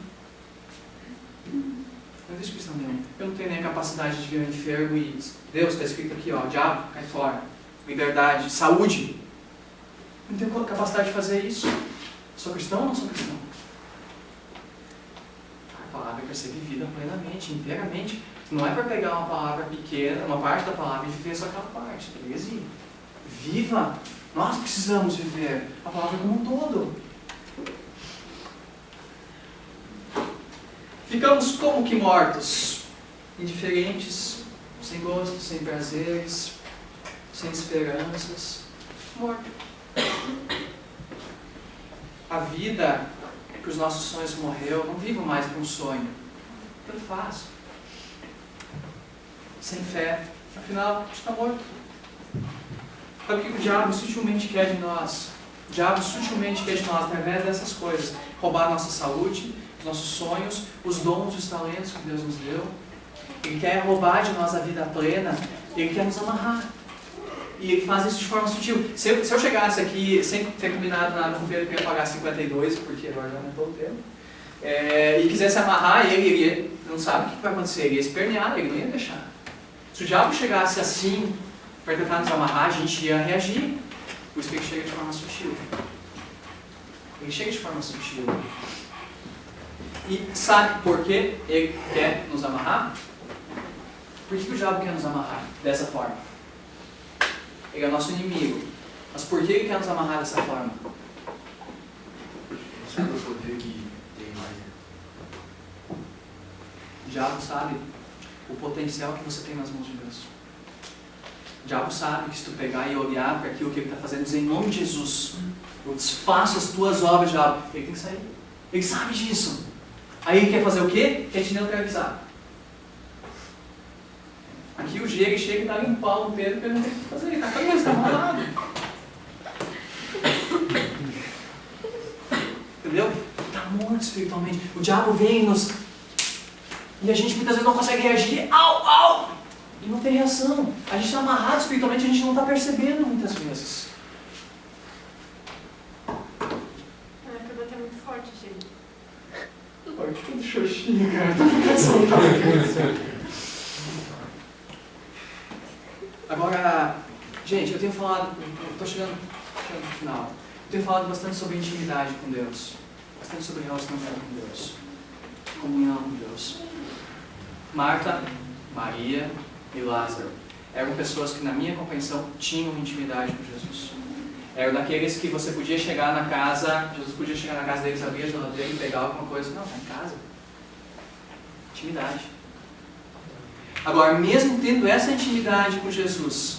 S1: Não existe cristão nenhum. Eu não tenho nem a capacidade de ver um enfermo e Deus está escrito aqui, ó, diabo, cai fora. Liberdade, saúde. Eu não tenho capacidade de fazer isso. Sou cristão ou não sou cristão? A palavra é para ser vivida plenamente, inteiramente. Não é para pegar uma palavra pequena, uma parte da palavra e viver só aquela parte. Beleza? Viva! Nós precisamos viver a palavra como um todo. Ficamos como que mortos, indiferentes, sem gosto, sem prazeres, sem esperanças, morto. A vida que os nossos sonhos morreu, não vivo mais para um sonho. Tanto faz. Sem fé, Afinal, a gente está morto. Sabe o que o diabo sutilmente quer de nós? O diabo sutilmente quer de nós, através dessas coisas, roubar a nossa saúde, os nossos sonhos, os dons e os talentos que Deus nos deu. Ele quer roubar de nós a vida plena, ele quer nos amarrar. E ele faz isso de forma sutil. Se eu chegasse aqui sem ter combinado nada com o Pedro que eu ia pagar 52, porque agora já aumentou o tempo, e quisesse amarrar ele não sabe o que vai acontecer, ele ia espernear, ele não ia deixar. Se o diabo chegasse assim, para tentar nos amarrar, a gente ia reagir. Por isso que ele chega de forma sutil. Ele chega de forma sutil. E sabe por que ele quer nos amarrar? Por que o diabo quer nos amarrar dessa forma? Ele é nosso inimigo. Mas por que ele quer nos amarrar dessa forma?
S2: Sabe o poder que tem mais?
S1: O diabo sabe o potencial que você tem nas mãos de Deus. O diabo sabe que se tu pegar e olhar para aquilo que ele está fazendo, dizer em nome de Jesus, eu desfaço as tuas obras, diabo, ele tem que sair. Ele sabe disso. Aí ele quer fazer o quê? Quer te neutralizar. Aqui o Diego chega e dá um pau no Pedro, porque ele não tem o que fazer, ele está preso, está amarrado. Entendeu? Ele está morto espiritualmente. O diabo vem e a gente muitas vezes não consegue reagir. Au, au! E não tem reação. A gente está amarrado espiritualmente, a gente não está percebendo muitas vezes.
S3: Acaba até muito forte, gente.
S1: Olha que todo xoxinho, cara. Tô ficando soltado. Agora, gente, eu tenho falado, eu estou chegando no final. Eu tenho falado bastante sobre intimidade com Deus. Bastante sobre relacionamento com Deus. Comunhão com Deus. Marta, Maria e Lázaro eram pessoas que, na minha compreensão, tinham intimidade com Jesus. Eram daqueles que você podia chegar na casa, Jesus podia chegar na casa deles, abrir a geladeira e pegar alguma coisa. Não, está em casa. Intimidade. Agora, mesmo tendo essa intimidade com Jesus,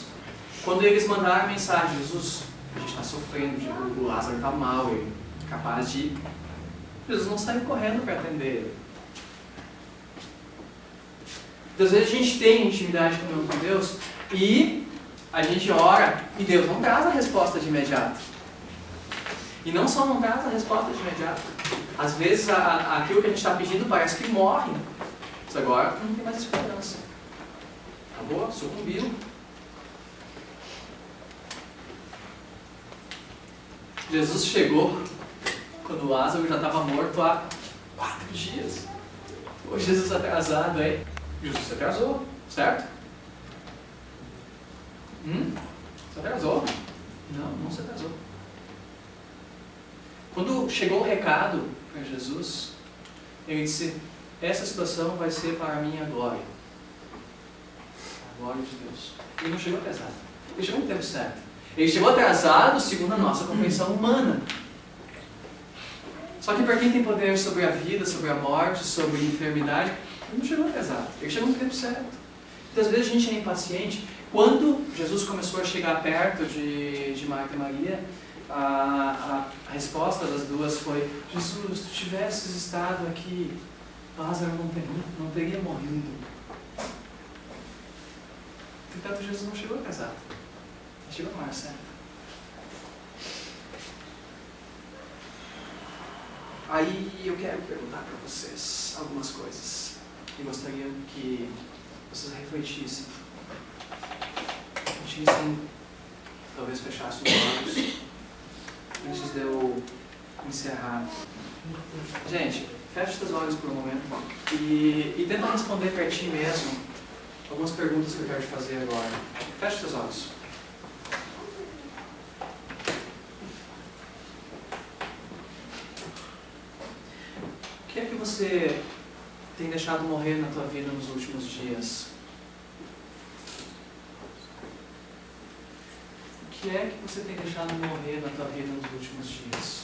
S1: quando eles mandaram a mensagem, Jesus, a gente está sofrendo, o Lázaro está mal, ele é capaz de... Jesus não saiu correndo para atender ele. Às vezes a gente tem intimidade com Deus e a gente ora e Deus não traz a resposta de imediato. E não só não traz a resposta de imediato. Às vezes aquilo que a gente está pedindo parece que morre. Mas agora não tem mais esperança. Acabou? Sucumbiu. Jesus chegou quando Lázaro já estava morto há 4 dias. O Jesus atrasado aí. Jesus se atrasou, certo? Se atrasou? Não se atrasou. Quando chegou o recado para Jesus, ele disse, essa situação vai ser para a minha glória. A glória de Deus. Ele não chegou atrasado. Ele chegou no tempo certo. Ele chegou atrasado segundo a nossa compreensão humana. Só que para quem tem poder sobre a vida, sobre a morte, sobre a enfermidade, ele não chegou atrasado. Ele chegou no tempo certo. Muitas vezes a gente é impaciente. Quando Jesus começou a chegar perto de Marta e Maria, a resposta das duas foi, Jesus, se tu tivesses estado aqui, Lázaro não teria morrido. Portanto, Jesus não chegou atrasado. Ele chegou na hora certa. Aí eu quero perguntar para vocês algumas coisas. E gostaria que vocês refletissem. Talvez fechassem os olhos antes de eu encerrar. Gente, fecha os olhos por um momento e tenta responder para ti mesmo algumas perguntas que eu quero te fazer agora. Fecha os olhos. O que é que você tem deixado morrer na tua vida nos últimos dias? O que é que você tem deixado morrer na tua vida nos últimos dias?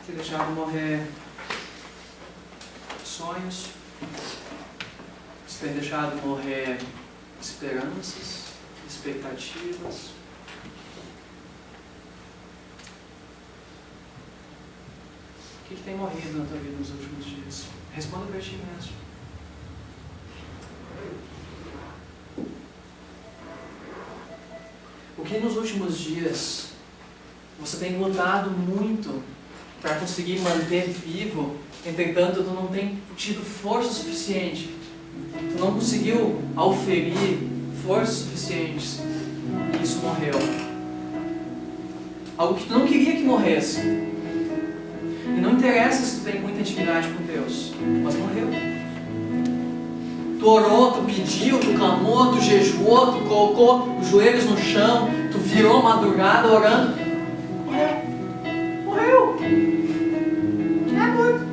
S1: Tem deixado morrer sonhos? Você tem deixado morrer esperanças, expectativas? O que tem morrido na tua vida nos últimos dias? Responda para ti mesmo. O que nos últimos dias você tem lutado muito para conseguir manter vivo, entretanto tu não tem tido força suficiente, tu não conseguiu auferir forças suficientes, e isso morreu. Algo que tu não queria que morresse. E não interessa se tu tem muita intimidade com Deus, mas morreu. Tu orou, tu pediu, tu clamou, tu jejuou, tu colocou os joelhos no chão, tu virou madrugada orando. Morreu. É muito.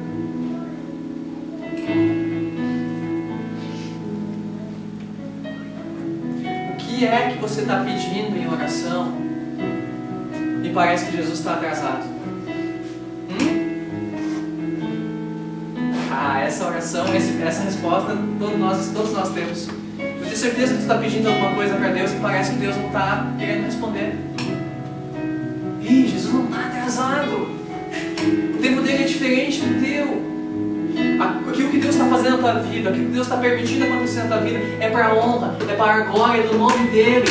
S1: O que é que você está pedindo em oração e parece que Jesus está atrasado? Essa oração, essa resposta todos nós temos. Eu tenho certeza que tu está pedindo alguma coisa para Deus e parece que Deus não está querendo responder. Ih, Jesus não está atrasado. O tempo dele é diferente do teu. Aquilo que Deus está fazendo na tua vida, aquilo que Deus está permitindo acontecer na tua vida, é para a honra, é para a glória do nome dele.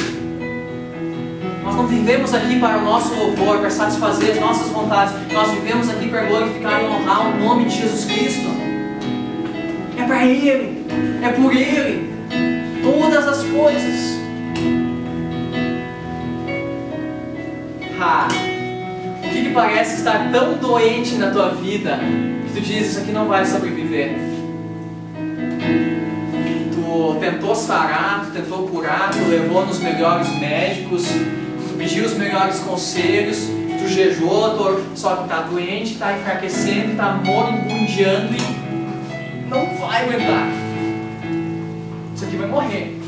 S1: Nós não vivemos aqui para o nosso louvor, para satisfazer as nossas vontades. Nós vivemos aqui para glorificar e honrar o nome de Jesus Cristo. É para Ele, é por Ele, todas as coisas. O que parece estar tão doente na tua vida que tu diz, isso aqui não vai sobreviver? Tu tentou sarar, tu tentou curar, tu levou nos melhores médicos, tu pediu os melhores conselhos, tu jejuou, só que está doente, está enfraquecendo, está moribundiando e não vai aguentar. Isso aqui vai morrer.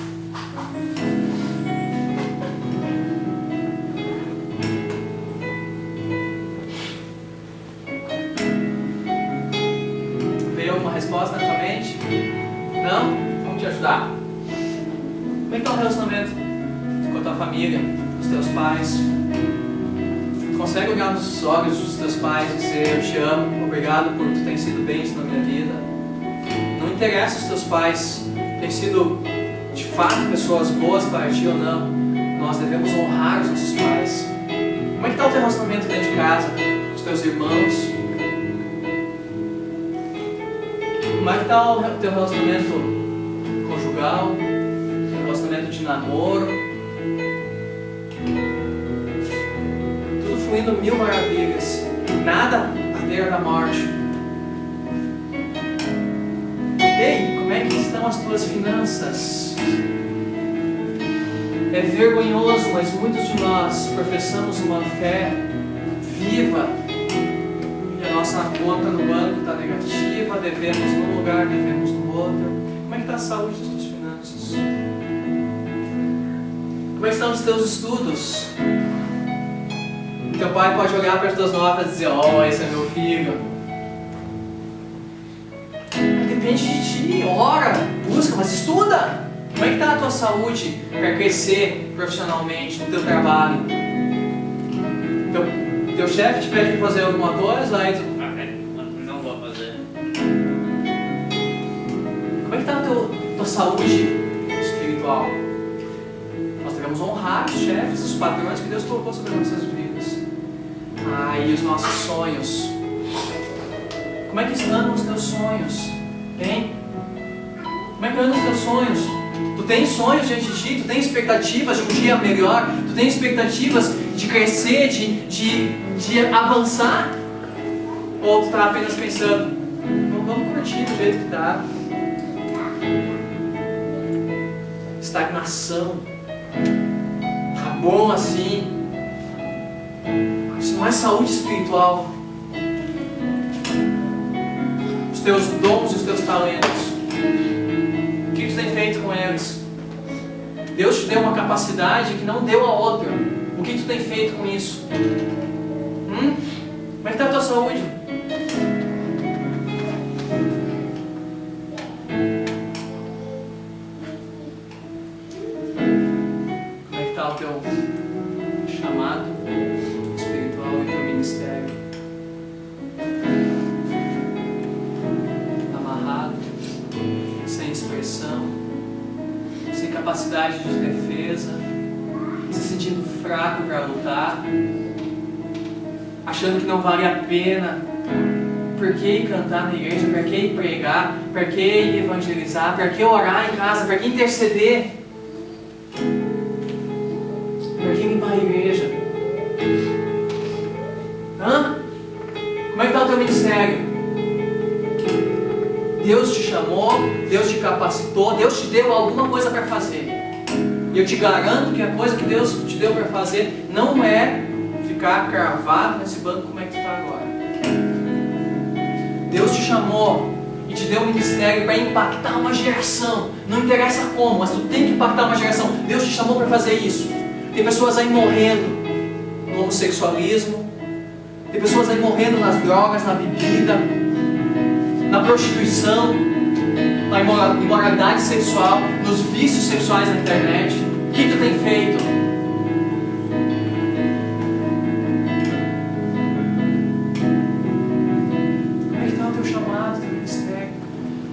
S1: Veio alguma resposta na tua mente? Não? Vamos te ajudar. Como é que está o relacionamento com a tua família, com os teus pais? Consegue olhar nos olhos dos teus pais e dizer, eu te amo, obrigado por tu ter sido bênção na minha vida? Não interessa se os teus pais têm sido de fato pessoas boas para ti ou não, nós devemos honrar os nossos pais. Como é que está o teu relacionamento dentro de casa, com os teus irmãos? Como é que está o teu relacionamento conjugal, o teu relacionamento de namoro? Tudo fluindo mil maravilhas, nada à beira da morte. Ei, como é que estão as tuas finanças? É vergonhoso, mas muitos de nós professamos uma fé viva e a nossa conta no banco está negativa, devemos num lugar, devemos no outro. Como é que está a saúde das tuas finanças? Como é que estão os teus estudos? Teu pai pode olhar para as tuas notas e dizer, esse é meu filho. Depende de ti, ora, busca, mas estuda. Como é que está a tua saúde para crescer profissionalmente no teu trabalho? Teu chefe te pede para fazer alguma coisa, aí tu...
S2: não vou fazer.
S1: Como é que está a tua saúde espiritual? Nós devemos honrar os chefes, os patrões que Deus colocou sobre as nossas vidas. E os nossos sonhos. Como é que estão os teus sonhos? Hein? Como é que andam os teus sonhos? Tu tem sonhos diante de ti? Tu tem expectativas de um dia melhor? Tu tem expectativas de crescer, de avançar? Ou tu está apenas pensando, vamos curtir do jeito que está? Estagnação. Tá bom assim? Isso não é saúde espiritual. Os teus dons e os teus talentos, o que tu tem feito com eles? Deus te deu uma capacidade que não deu a outra. O que tu tem feito com isso? Como é que está a tua saúde? Como é que está o teu chamado espiritual e teu ministério? Amarrado, sem expressão, sem capacidade de defesa, se sentindo fraco para lutar, achando que não vale a pena. Por que cantar na igreja? Para que pregar? Para que evangelizar? Para que orar em casa? Para que interceder? Para que limpar a igreja? Hã? Como é que está o teu ministério? Deus te chamou, Deus te capacitou, Deus te deu alguma coisa para fazer. E eu te garanto que a coisa que Deus te deu para fazer não é ficar cravado nesse banco como é que tu está agora. Deus te chamou e te deu um ministério para impactar uma geração. Não interessa como, mas tu tem que impactar uma geração. Deus te chamou para fazer isso. Tem pessoas aí morrendo no homossexualismo. Tem pessoas aí morrendo nas drogas, na bebida, na prostituição, na imoralidade sexual, nos vícios sexuais na internet. O que tu tem feito?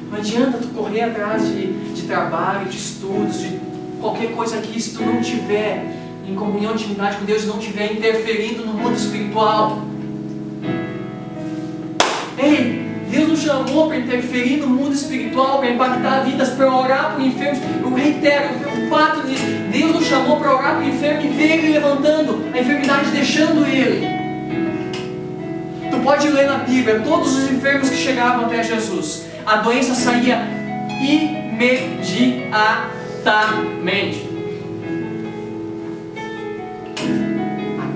S1: Não adianta tu correr atrás de trabalho, de estudos, de qualquer coisa aqui, se tu não tiver em comunhão, intimidade com Deus, não estiver interferindo no mundo espiritual. Ei, Deus nos chamou para interferir no mundo espiritual, para impactar vidas, para orar por enfermos. Eu reitero, eu bato nisso. Deus nos chamou para orar por enfermo e ver ele levantando a enfermidade, deixando ele. Tu pode ler na Bíblia todos os enfermos que chegavam até Jesus. A doença saía imediatamente.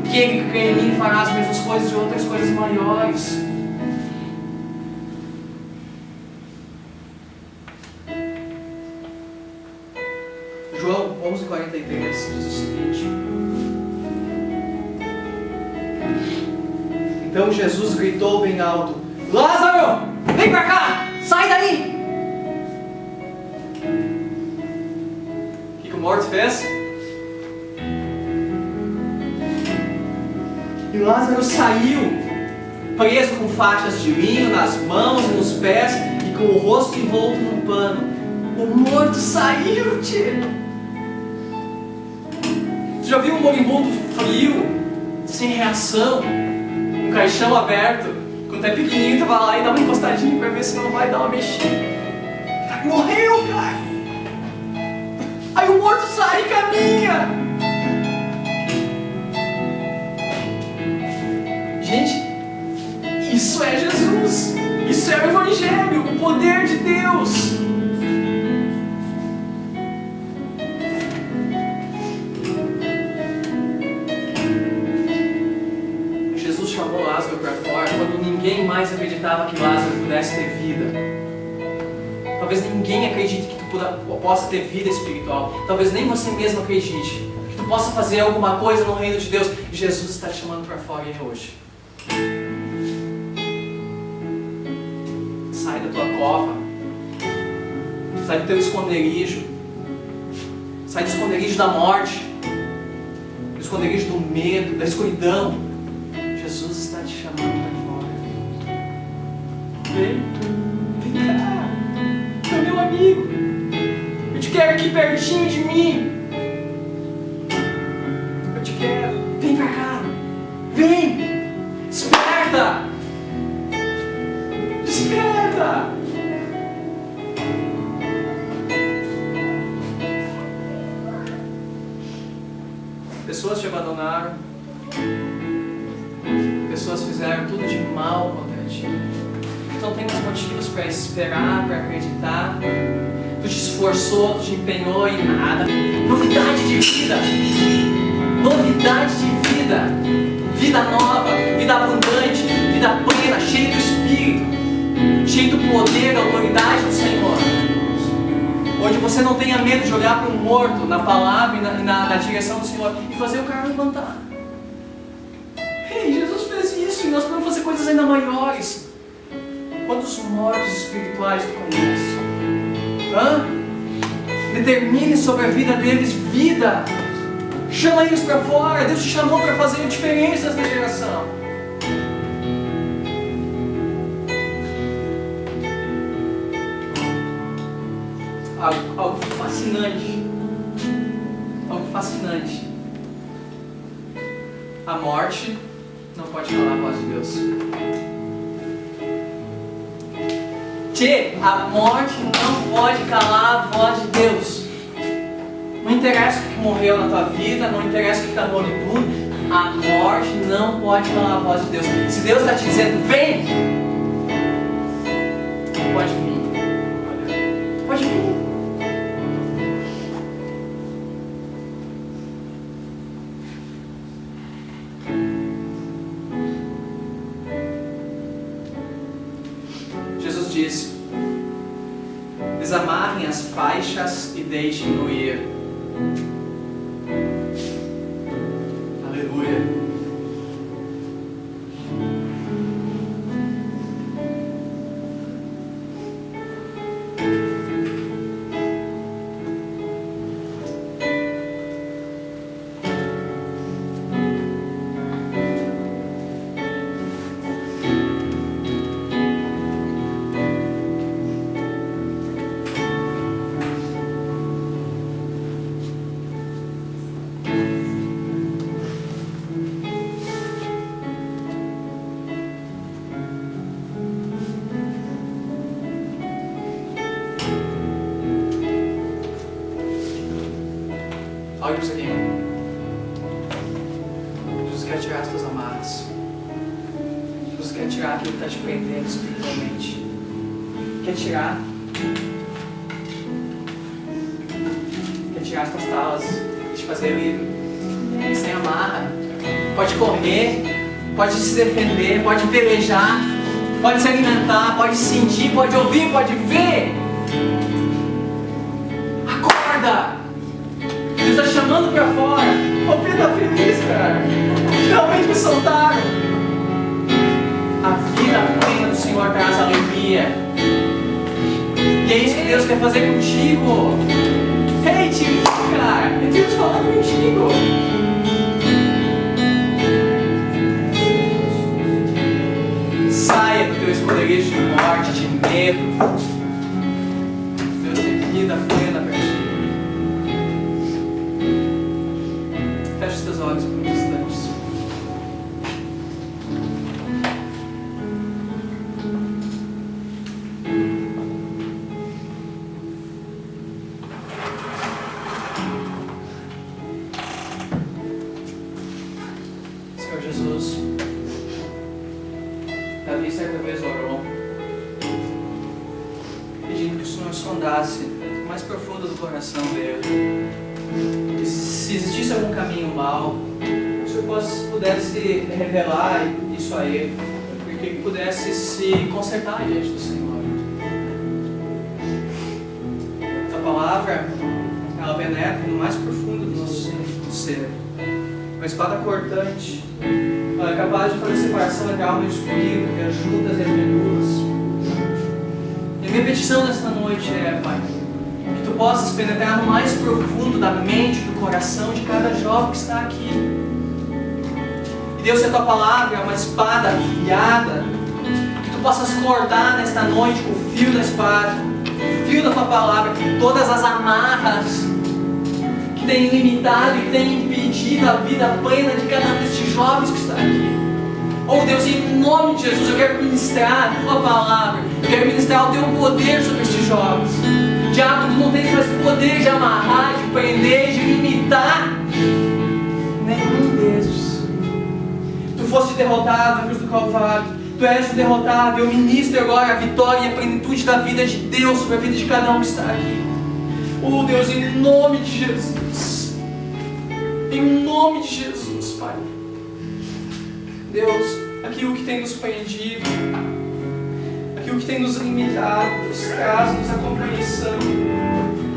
S1: Aquele que crê em mim fará as mesmas coisas e outras coisas maiores. João 11:43 diz o seguinte: Então Jesus gritou bem alto: Lázaro, vem pra cá! Sai daí! O que o morto fez? E Lázaro saiu, preso com faixas de linho nas mãos e nos pés e com o rosto envolto num pano. O morto saiu, tio! Você já viu um moribundo frio, sem reação, um caixão aberto? Quando é pequenininho, tu vai lá e dá uma encostadinha pra ver se não vai dar uma mexida. Morreu, cara! Aí o morto sai e caminha! Gente, isso é Jesus! Isso é o Evangelho, o poder de Deus! Jesus chamou Lázaro para fora quando ninguém mais acreditava que Lázaro pudesse ter vida. Talvez ninguém acredite que tu possa ter vida espiritual. Talvez nem você mesmo acredite que tu possa fazer alguma coisa no reino de Deus. E Jesus está te chamando para fora hoje. Sai da tua cova. Sai do teu esconderijo. Sai do esconderijo da morte. Do esconderijo do medo, da escuridão. Jesus está te chamando para fora. Vem cá. Tu é meu amigo. Eu te quero aqui pertinho de mim. Eu te quero. Vem pra cá. Vem. Desperta. Desperta. Pessoas te abandonaram. Pessoas fizeram tudo de mal contra ti. Tu não tem mais motivos para esperar, para acreditar. Tu te esforçou, tu te empenhou em nada. Novidade de vida. Novidade de vida. Vida nova, vida abundante, vida plena, cheia do Espírito, cheia do poder, da autoridade do Senhor. Onde você não tenha medo de olhar para um morto na palavra e na direção do Senhor e fazer o cara levantar. Ei, Jesus fez isso e nós podemos fazer coisas ainda maiores. Quantos mortos espirituais tu conhece? Determine sobre a vida deles vida. Chama eles para fora. Deus te chamou para fazer diferenças na geração. Algo fascinante. Algo fascinante. A morte não pode calar a voz de Deus. A morte não pode calar a voz de Deus. Não interessa o que morreu na tua vida, não interessa o que está no olho do mundo. A morte não pode calar a voz de Deus. Se Deus está te dizendo, vem, pode vir. Pode vir. Jesus disse: desamarrem as faixas e deixem-no ir. Aleluia. Olha isso aqui. Jesus quer tirar as tuas amarras. Jesus quer tirar aquilo que está te prendendo espiritualmente. Quer tirar as tuas talas, te fazer livre, sem amarra. Pode correr, pode se defender, pode pelejar, pode se alimentar, pode sentir, pode ouvir, pode ver. Acorda! Deus está chamando para fora. O Pedro está feliz, cara. Finalmente me soltaram. A vida plena do Senhor traz alegria. E é isso que Deus quer fazer contigo. Ei, tio, cara, é Deus falando contigo. Saia do teu esconderijo de morte, de medo. Deus tem vida plena para ti. Feche os teus olhos por um instante. Senhor Jesus, Davi certa vez orou, pedindo que o Senhor sondasse o mais profundo do coração dele. E se existisse algum caminho mau, o Senhor pudesse revelar isso a ele, porque ele pudesse se consertar diante do Senhor. Essa palavra, ela penetra no mais profundo do nosso ser. Uma espada cortante, ela é capaz de fazer separação entre a alma e o espírito, entre as juntas e as medulas. E a minha petição nesta noite é, Pai, que Tu possas penetrar no mais profundo da mente, do coração de cada jovem que está aqui. E Deus, a Tua palavra é uma espada afiada, que Tu possas cortar nesta noite com o fio da espada, o fio da Tua palavra, todas as amarras que têm limitado e têm impedido a vida plena de cada um destes jovens que está aqui. Oh Deus, em nome de Jesus, eu quero ministrar a Tua palavra, eu quero ministrar o Teu poder sobre estes jovens. Diabo, Tu não tens mais poder de amarrar, de prender, de limitar nenhum destes. Tu foste derrotado na cruz do Calvário, Tu és o derrotado. Eu ministro agora a vitória e a plenitude da vida de Deus sobre a vida de cada um que está aqui. Oh Deus, em nome de Jesus, em nome de Jesus, Pai. Deus, aquilo que tem nos prendido, aquilo que tem nos limitado, Deus, traz-nos a compreensão,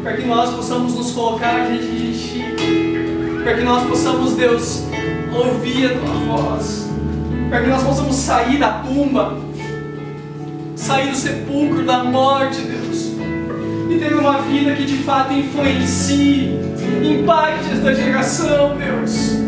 S1: para que nós possamos nos colocar diante de Ti, para que nós possamos, Deus, ouvir a Tua voz, para que nós possamos sair da tumba, sair do sepulcro, da morte, Deus, e ter uma vida que de fato influencie, impacte esta geração, Deus.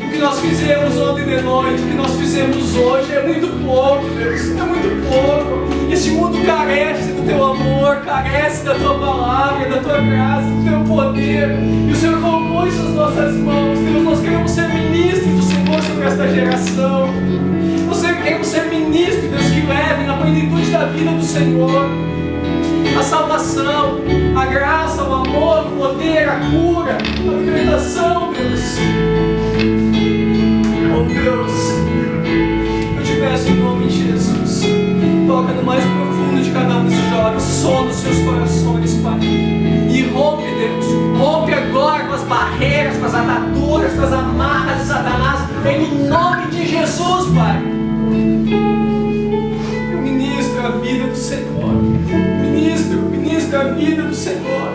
S1: O que nós fizemos ontem de noite, o que nós fizemos hoje é muito pouco, Deus, é muito pouco. Este mundo carece do Teu amor, carece da Tua palavra, da Tua graça, do Teu poder. E o Senhor colocou isso nas nossas mãos, Deus. Nós queremos ser ministros do Senhor sobre sobre esta geração. Queremos ser ministros, Deus, que levem na plenitude da vida do Senhor a salvação, a graça, o amor, o poder, a cura, a libertação, Deus. Oh Deus, eu te peço em nome de Jesus, toca no mais profundo de cada um desses jovens, sonda os seus corações, Pai, e rompe, Deus, rompe agora com as barreiras, com as ataduras, com as amarras de Satanás, em nome de Jesus, Pai. Eu ministro a vida do Senhor, ministro a vida do Senhor.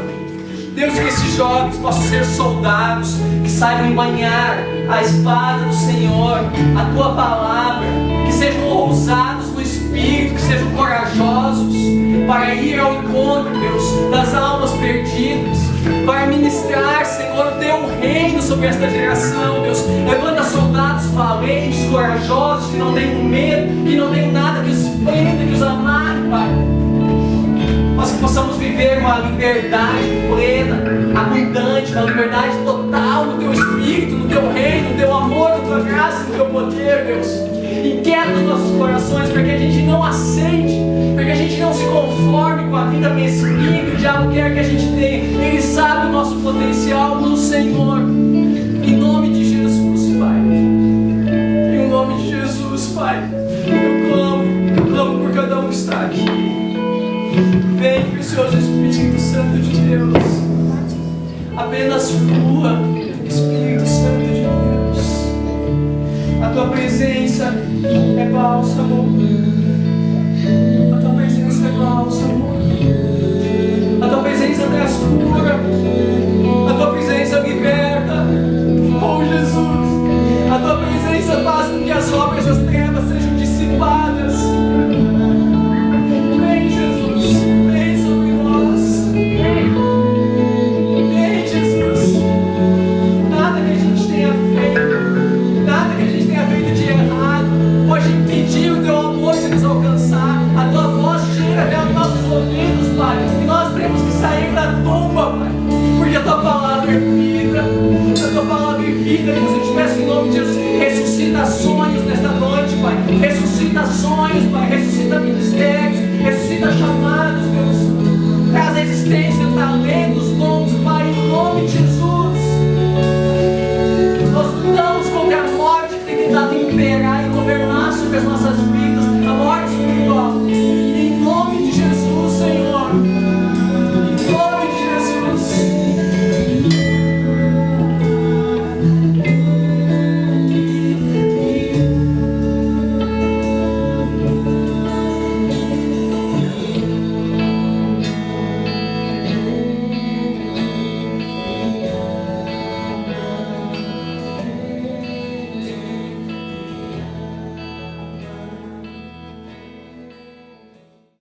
S1: Deus, que esses jovens possam ser soldados, que saibam embanhar a espada do Senhor, a Tua palavra, que sejam ousados no Espírito, que sejam corajosos para ir ao encontro, Deus, das almas perdidas, para ministrar, Senhor, o Teu reino sobre esta geração, Deus. Levanta soldados valentes, corajosos, que não tenham medo, que não tenham nada que os prenda, que os amarre, Pai. Mas que possamos viver uma liberdade plena, abundante, uma liberdade total no Teu Espírito, no Teu reino, no Teu amor, na Tua graça, no Teu poder, Deus. Inquieta os nossos corações para que a gente não aceite, para que a gente não se conforme com a vida mesquinha que o diabo quer que a gente tenha. Ele sabe o nosso potencial no Senhor. Em nome de Jesus, Pai. Em nome de Jesus, Pai. Eu clamo por cada um que está aqui. Vem, precioso Espírito Santo de Deus. Apenas flua, Espírito Santo de Deus. A Tua presença é bálsamo. A Tua presença é bálsamo. A Tua presença traz cura. A Tua presença liberta. Oh Jesus, a Tua presença faz com que as obras das trevas sejam dissipadas. Vem, Jesus, vem sobre nós. Vem, Jesus. Nada que a gente tenha feito, nada que a gente tenha feito de errado pode impedir o Teu amor de nos alcançar. A Tua voz chega até os nossos ouvidos, Pai, e nós temos que sair da tumba, Pai, porque a Tua palavra é vida. A Tua palavra é vida, Deus. Eu te peço em nome de Jesus, ressuscita sonhos nesta noite, Pai. Ressuscita sonhos, Pai. Ressuscita ministérios, ressuscita chamados, Deus. Traz a existência, talentos, dons, Pai, em nome de Jesus.